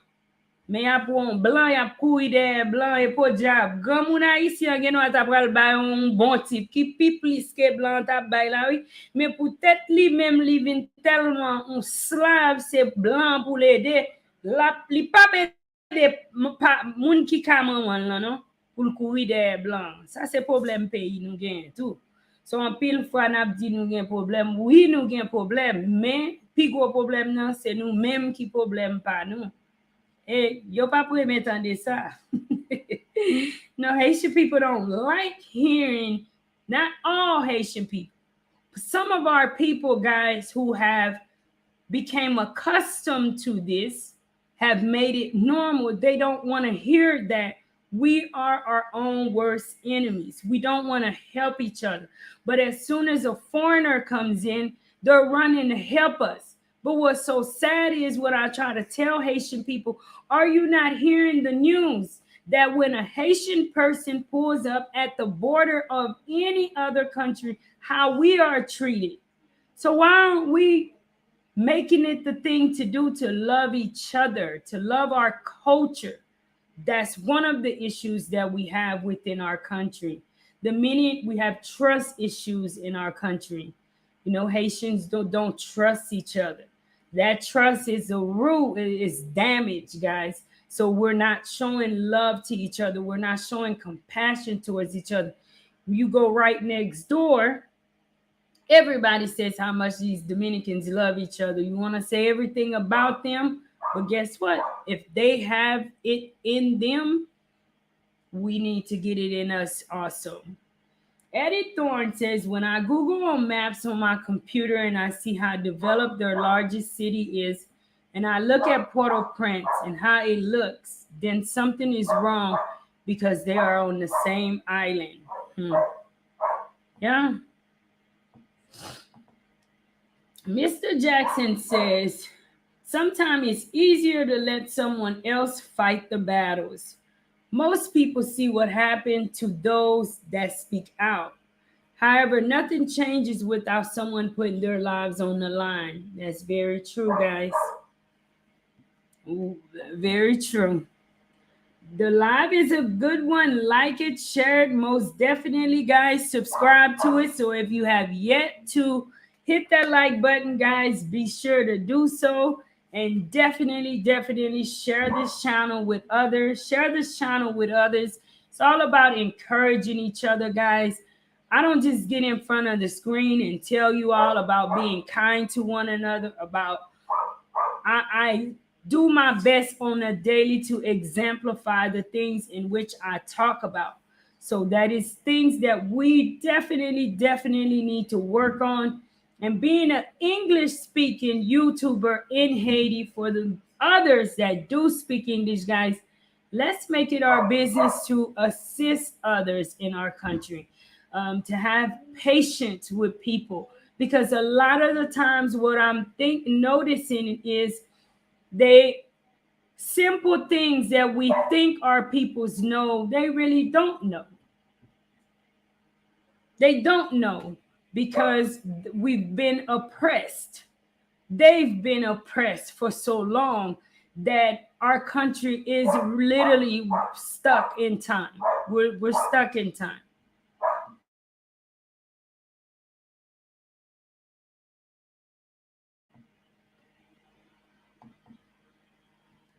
S1: Mais y a pour un blanc, y a courir des blancs et pour diable. Grand moun haïtien gen nou ta pral bay un bon type qui pi plus que blanc ta bay la oui, mais peut-être lui même li vin tellement un slave c'est blanc pour l'aider, la li pa pédé moun qui kaman là non pour courir des blancs. Ça c'est problème pays nous gen tout. So en pile fois n'a dit nous gen problème, oui nous gen problème, mais pi gros problème non c'est nous même qui problème pas nous. Et yo pas pour m'entendre ça. No, Haitian people don't like hearing, not all Haitian people. Some of our people, guys, who have became accustomed to this, have made it normal. They don't want to hear that we are our own worst enemies. We don't want to help each other. But as soon as a foreigner comes in, they're running to help us. But what's so sad is what I try to tell Haitian people, are you not hearing the news that when a Haitian person pulls up at the border of any other country, how we are treated? So why aren't we making it the thing to do to love each other, to love our culture? That's one of the issues that we have within our country. The minute we have trust issues in our country, you know, Haitians don't trust each other. That trust is a root, is damaged, guys. So we're not showing love to each other. We're not showing compassion towards each other. You go right next door, everybody says how much these Dominicans love each other. You want to say everything about them, but guess what? If they have it in them, we need to get it in us also. Eddie Thorne says, when I Google on maps on my computer and I see how developed their largest city is, and I look at Port-au-Prince and how it looks, then something is wrong because they are on the same island. Yeah. Mr. Jackson says, sometimes it's easier to let someone else fight the battles. Most people see what happened to those that speak out. However, nothing changes without someone putting their lives on the line. That's very true, guys. Ooh, very true. The live is a good one. Like it, share it, most definitely, guys. Subscribe to it. So if you have yet to hit that like button, guys, be sure to do so. And definitely share this channel with others. Share this channel with others. It's all about encouraging each other, guys. I don't just get in front of the screen and tell you all about being kind to one another, about I do my best on a daily to exemplify the things in which I talk about. So that is things that we definitely need to work on. And being an English speaking YouTuber in Haiti, for the others that do speak English, guys, let's make it our business to assist others in our country, to have patience with people. Because a lot of the times, what I'm noticing is they simple things that we think our peoples know, they really don't know. They don't know because we've been oppressed. They've been oppressed for so long that our country is literally stuck in time. We're stuck in time.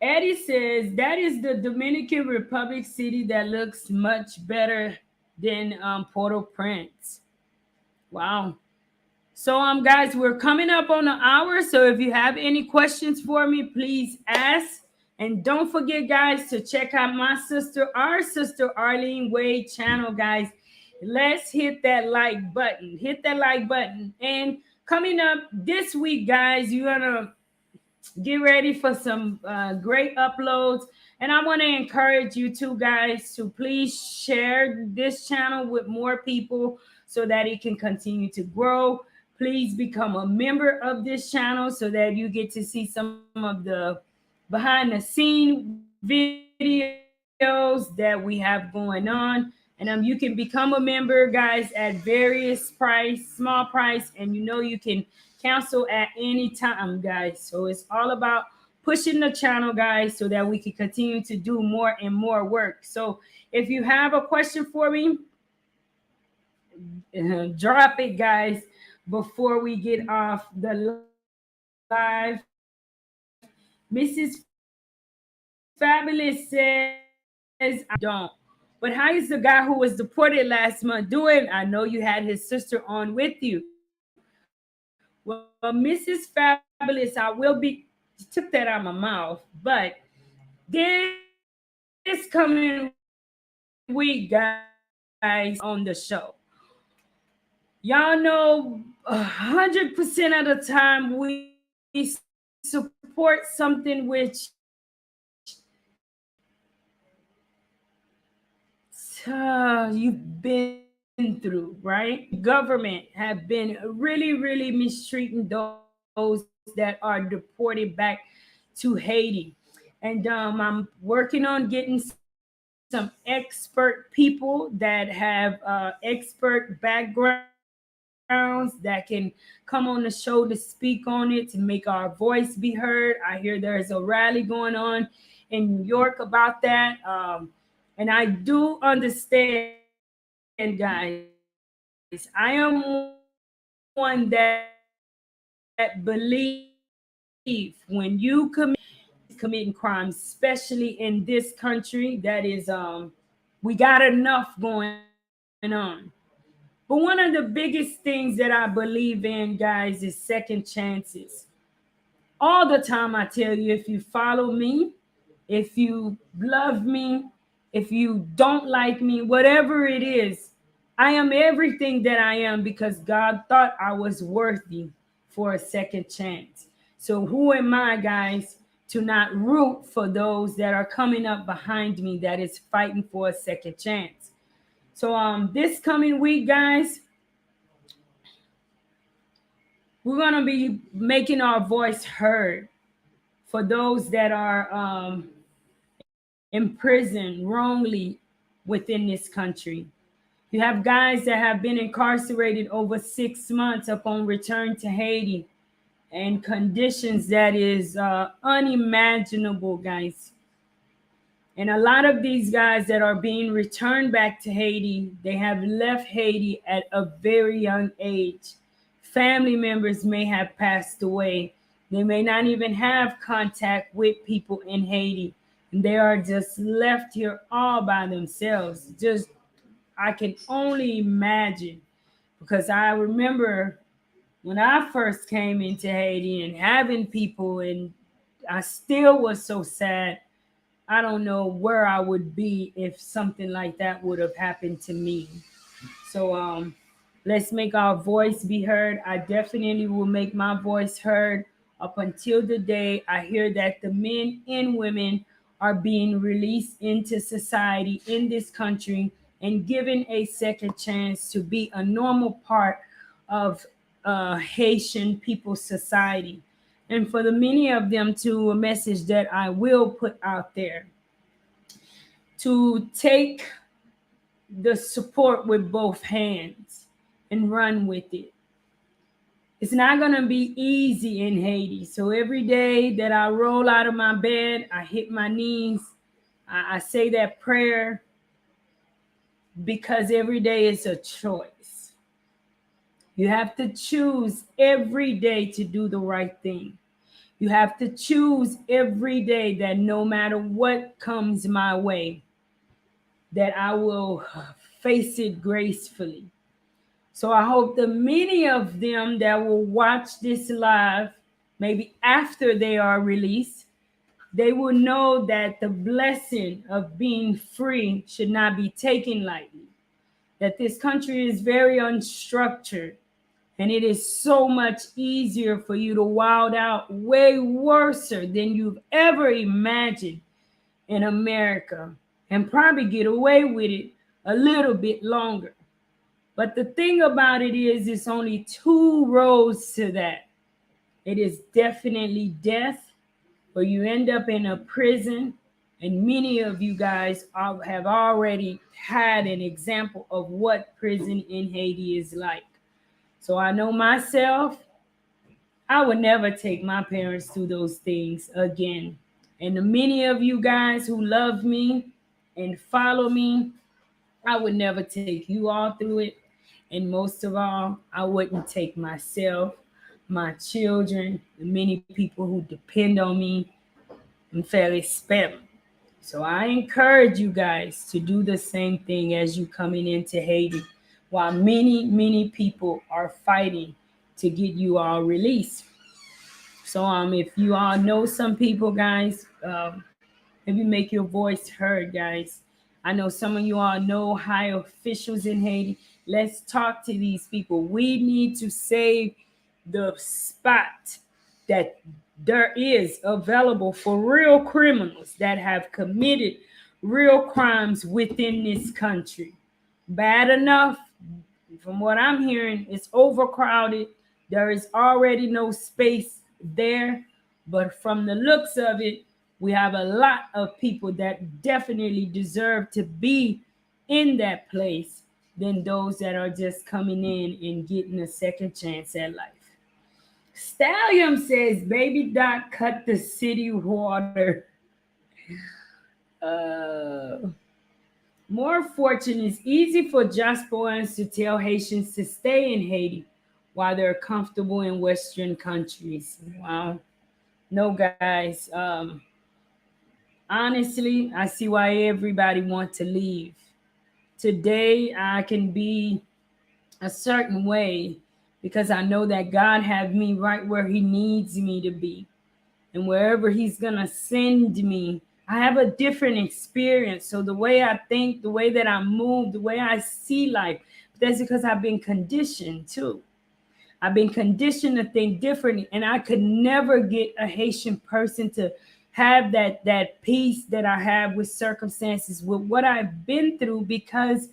S1: Eddie says that is the Dominican Republic city that looks much better than Port-au-Prince. Wow. So guys, we're coming up on an hour. So if you have any questions for me, please ask. And don't forget, guys, to check out our sister Arlene Wade channel, guys. Let's hit that like button. Hit that like button. And coming up this week, guys, you're gonna get ready for some great uploads. And I want to encourage you two guys to please share this channel with more people so that it can continue to grow. Please become a member of this channel so that you get to see some of the behind the scene videos that we have going on. And you can become a member, guys, at various price, small price, and you can cancel at any time, guys. So it's all about pushing the channel, guys, so that we can continue to do more and more work. So if you have a question for me, drop it, guys, before we get off the live. Mrs. Fabulous says, I don't. But how is the guy who was deported last month doing? I know you had his sister on with you. Well, Mrs. Fabulous, I will be, took that out of my mouth, but this coming week, guys, on the show, y'all know 100% of the time we support something which you've been through, right? Government have been really mistreating those that are deported back to Haiti. And I'm working on getting some expert people that have expert backgrounds that can come on the show to speak on it, to make our voice be heard. I hear there's a rally going on in New York about that. And I do understand, guys, I am one that believe when you committing crimes, especially in this country, that is we got enough going on. But one of the biggest things that I believe in, guys, is second chances. All the time I tell you, if you follow me, if you love me, if you don't like me, whatever it is, I am everything that I am because God thought I was worthy for a second chance. So who am I, guys, to not root for those that are coming up behind me that is fighting for a second chance? So this coming week, guys, we're going to be making our voice heard for those that are imprisoned wrongly within this country. You have guys that have been incarcerated over 6 months upon return to Haiti, and conditions that is unimaginable, guys. And a lot of these guys that are being returned back to Haiti, they have left Haiti at a very young age. Family members may have passed away. They may not even have contact with people in Haiti. And they are just left here all by themselves. Just, I can only imagine, because I remember when I first came into Haiti and having people, and I still was so sad. I don't know where I would be if something like that would have happened to me. So let's make our voice be heard. I definitely will make my voice heard up until the day I hear that the men and women are being released into society in this country and given a second chance to be a normal part of Haitian people's society. And for the many of them, to a message that I will put out there, to take the support with both hands and run with it. It's not going to be easy in Haiti. So every day that I roll out of my bed, I hit my knees, I say that prayer, because every day is a choice. You have to choose every day to do the right thing. You have to choose every day that no matter what comes my way, that I will face it gracefully. So I hope the many of them that will watch this live, maybe after they are released, they will know that the blessing of being free should not be taken lightly. That this country is very unstructured, and it is so much easier for you to wild out way worse than you've ever imagined in America, and probably get away with it a little bit longer. But the thing about it is, it's only two roads to that. It is definitely death, or you end up in a prison. And many of you guys have already had an example of what prison in Haiti is like. So I know myself, I would never take my parents through those things again. And the many of you guys who love me and follow me, I would never take you all through it. And most of all, I wouldn't take myself, my children, the many people who depend on me, and fairly spare them. So I encourage you guys to do the same thing as you coming into Haiti, while many people are fighting to get you all released. So if you all know some people, guys, maybe make your voice heard, guys. I know some of you all know high officials in Haiti. Let's talk to these people. We need to save the spot that there is available for real criminals that have committed real crimes within this country. Bad enough, from what I'm hearing, it's overcrowded. There is already no space there. But from the looks of it, we have a lot of people that definitely deserve to be in that place than those that are just coming in and getting a second chance at life. Stallion says, Baby Doc cut the city water. Uh, More fortune is easy for diasporans to tell Haitians to stay in Haiti while they're comfortable in Western countries. Wow. No, guys. Honestly, I see why everybody wants to leave. Today, I can be a certain way because I know that God have me right where He needs me to be. And wherever He's going to send me, I have a different experience. So the way I think, the way that I move, the way I see life, that's because I've been conditioned too. I've been conditioned to think differently, and I could never get a Haitian person to have that peace that I have with circumstances, with what I've been through, because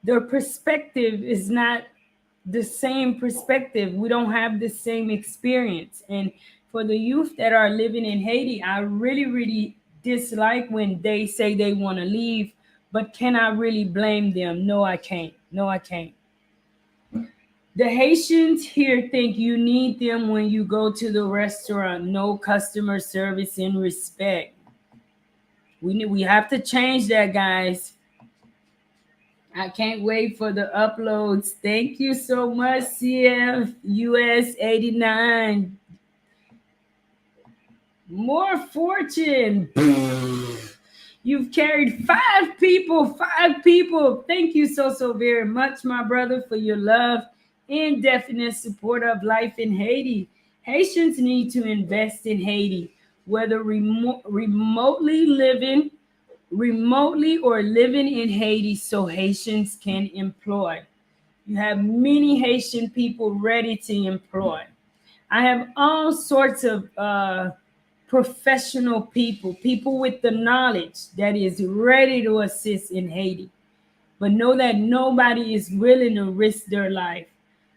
S1: their perspective is not the same perspective. We don't have the same experience. And for the youth that are living in Haiti, I really dislike when they say they want to leave but can I really blame them? No, I can't. No, I can't. The Haitians here think you need them when you go to the restaurant. No customer service and respect. We have to change that, guys. I can't wait for the uploads. Thank you so much, CF US 89. More fortune. You've carried five people, five people. Thank you so very much, my brother, for your love and definite support of life in Haiti. Haitians need to invest in Haiti, whether remotely or living in Haiti, so Haitians can employ. You have many Haitian people ready to employ. I have all sorts of professional people, people with the knowledge that is ready to assist in Haiti. But know that nobody is willing to risk their life.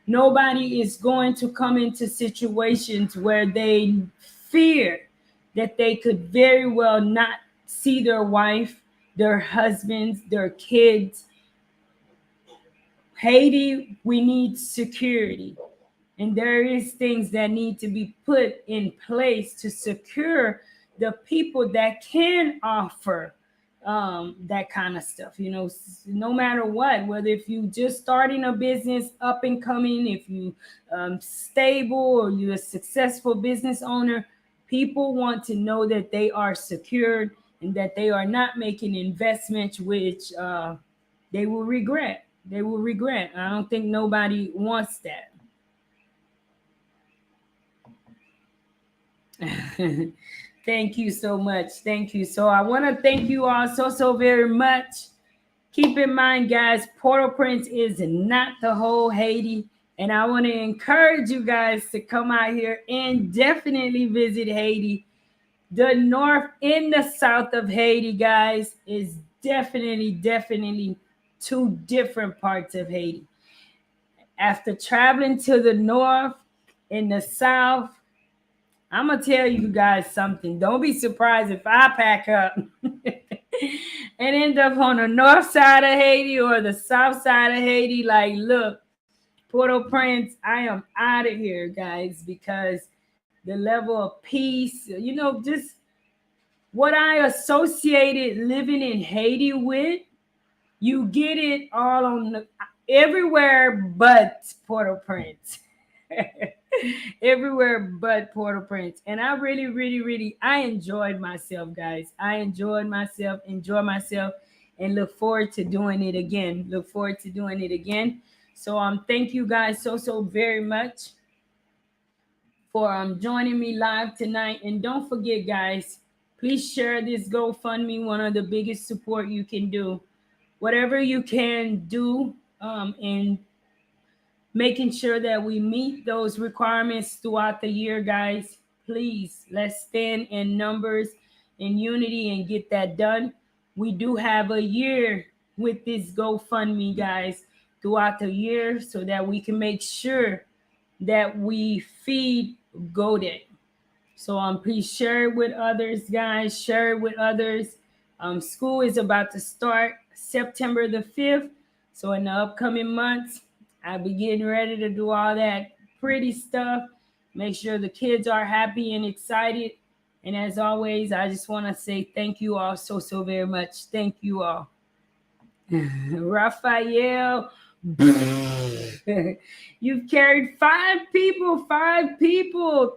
S1: Nobody is going to come into situations where they fear that they could very well not see their wife, their husbands, their kids. Haiti, we need security. And there is things that need to be put in place to secure the people that can offer that kind of stuff. No matter what, whether if you just starting a business up and coming, if you stable or you're a successful business owner, people want to know that they are secured and that they are not making investments which they will regret. They will regret. I don't think nobody wants that. Thank you so much. Thank you. So I want to thank you all so very much. Keep in mind, guys, Port-au-Prince is not the whole Haiti. And I want to encourage you guys to come out here and definitely visit Haiti. The north and the south of Haiti, guys, is definitely two different parts of Haiti. After traveling to the north and the south, I'm gonna tell you guys something. Don't be surprised if I pack up and end up on the north side of Haiti or the south side of Haiti. Like, look, Port-au-Prince, I am out of here, guys, because the level of peace, just what I associated living in Haiti with, you get it all on everywhere but Port-au-Prince. Everywhere but Port-au-Prince. And I really, I enjoyed myself, guys. I enjoy myself, and look forward to doing it again. So thank you guys so very much for joining me live tonight. And don't forget, guys, please share this GoFundMe, one of the biggest support you can do. Whatever you can do in making sure that we meet those requirements throughout the year, guys. Please, let's stand in numbers, in unity, and get that done. We do have a year with this GoFundMe, guys, throughout the year so that we can make sure that we feed GoDay. So please share it with others, guys. Share it with others. School is about to start September the 5th. So in the upcoming months, I'll be getting ready to do all that pretty stuff. Make sure the kids are happy and excited. And as always, I just want to say thank you all so very much. Thank you all. Raphael, you've carried five people.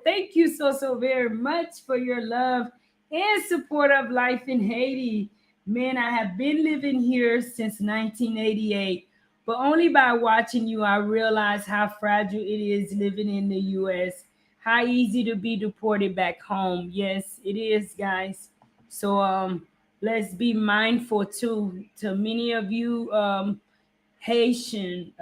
S1: Thank you so very much for your love and support of life in Haiti. Man, I have been living here since 1988, but only by watching you, I realize how fragile it is living in the U.S., how easy to be deported back home. Yes, it is, guys. So let's be mindful too. To many of you Haitian,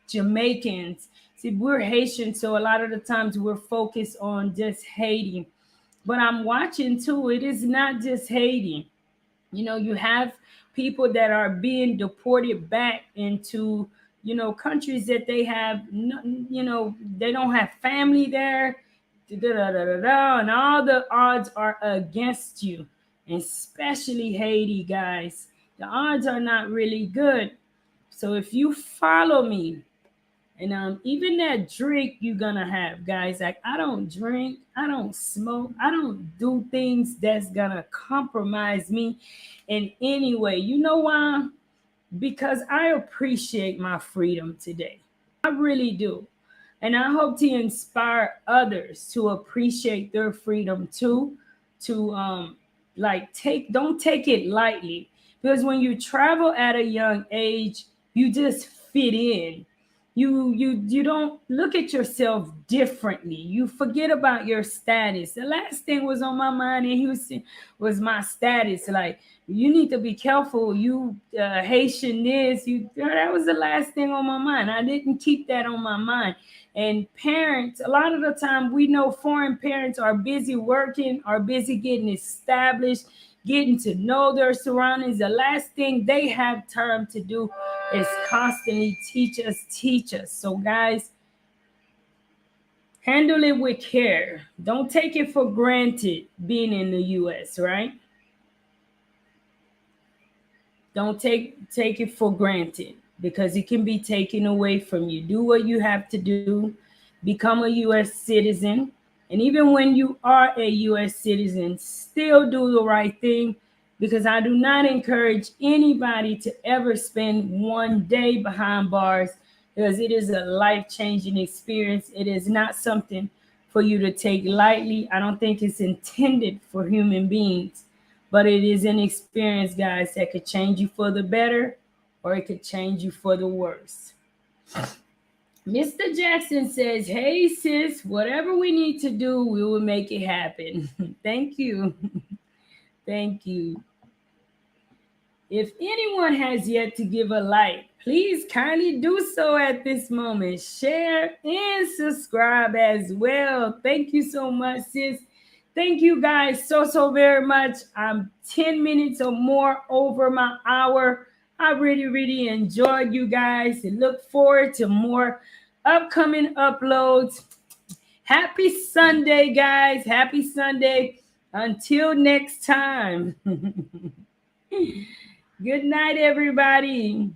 S1: Jamaicans. See, we're Haitian, so a lot of the times we're focused on just Haiti. But I'm watching too, it is not just Haiti. You have people that are being deported back into, countries that they have, they don't have family there, and all the odds are against you, and especially Haiti, guys. the odds are not really good. So if you follow me, and even that drink you're gonna have, guys, like I don't drink, I don't smoke, I don't do things that's gonna compromise me in any way. You know why? Because I appreciate my freedom today. I really do. And I hope to inspire others to appreciate their freedom too, to like don't take it lightly. Because when you travel at a young age, you just fit in. You don't look at yourself differently. You forget about your status. The last thing was on my mind in Houston was my status. Like, you need to be careful. You Haitian this, that was the last thing on my mind. I didn't keep that on my mind. And parents, a lot of the time, we know foreign parents are busy working, are busy getting established, getting to know their surroundings. The last thing they have time to do is constantly teach us. So guys, handle it with care. Don't take it for granted being in the US, right? Don't take it for granted, because it can be taken away from you. Do what you have to do. Become a US citizen. And even when you are a US citizen, still do the right thing, because I do not encourage anybody to ever spend one day behind bars, because it is a life-changing experience. It is not something for you to take lightly. I don't think it's intended for human beings, but it is an experience, guys, that could change you for the better, or it could change you for the worse. Mr. Jackson says, hey, sis, whatever we need to do, we will make it happen. Thank you. Thank you. If anyone has yet to give a like, please kindly do so at this moment. Share and subscribe as well. Thank you so much, sis. Thank you guys so very much. I'm 10 minutes or more over my hour. I really enjoyed you guys and look forward to more upcoming uploads. Happy Sunday, guys. Happy Sunday. Until next time. Good night, everybody.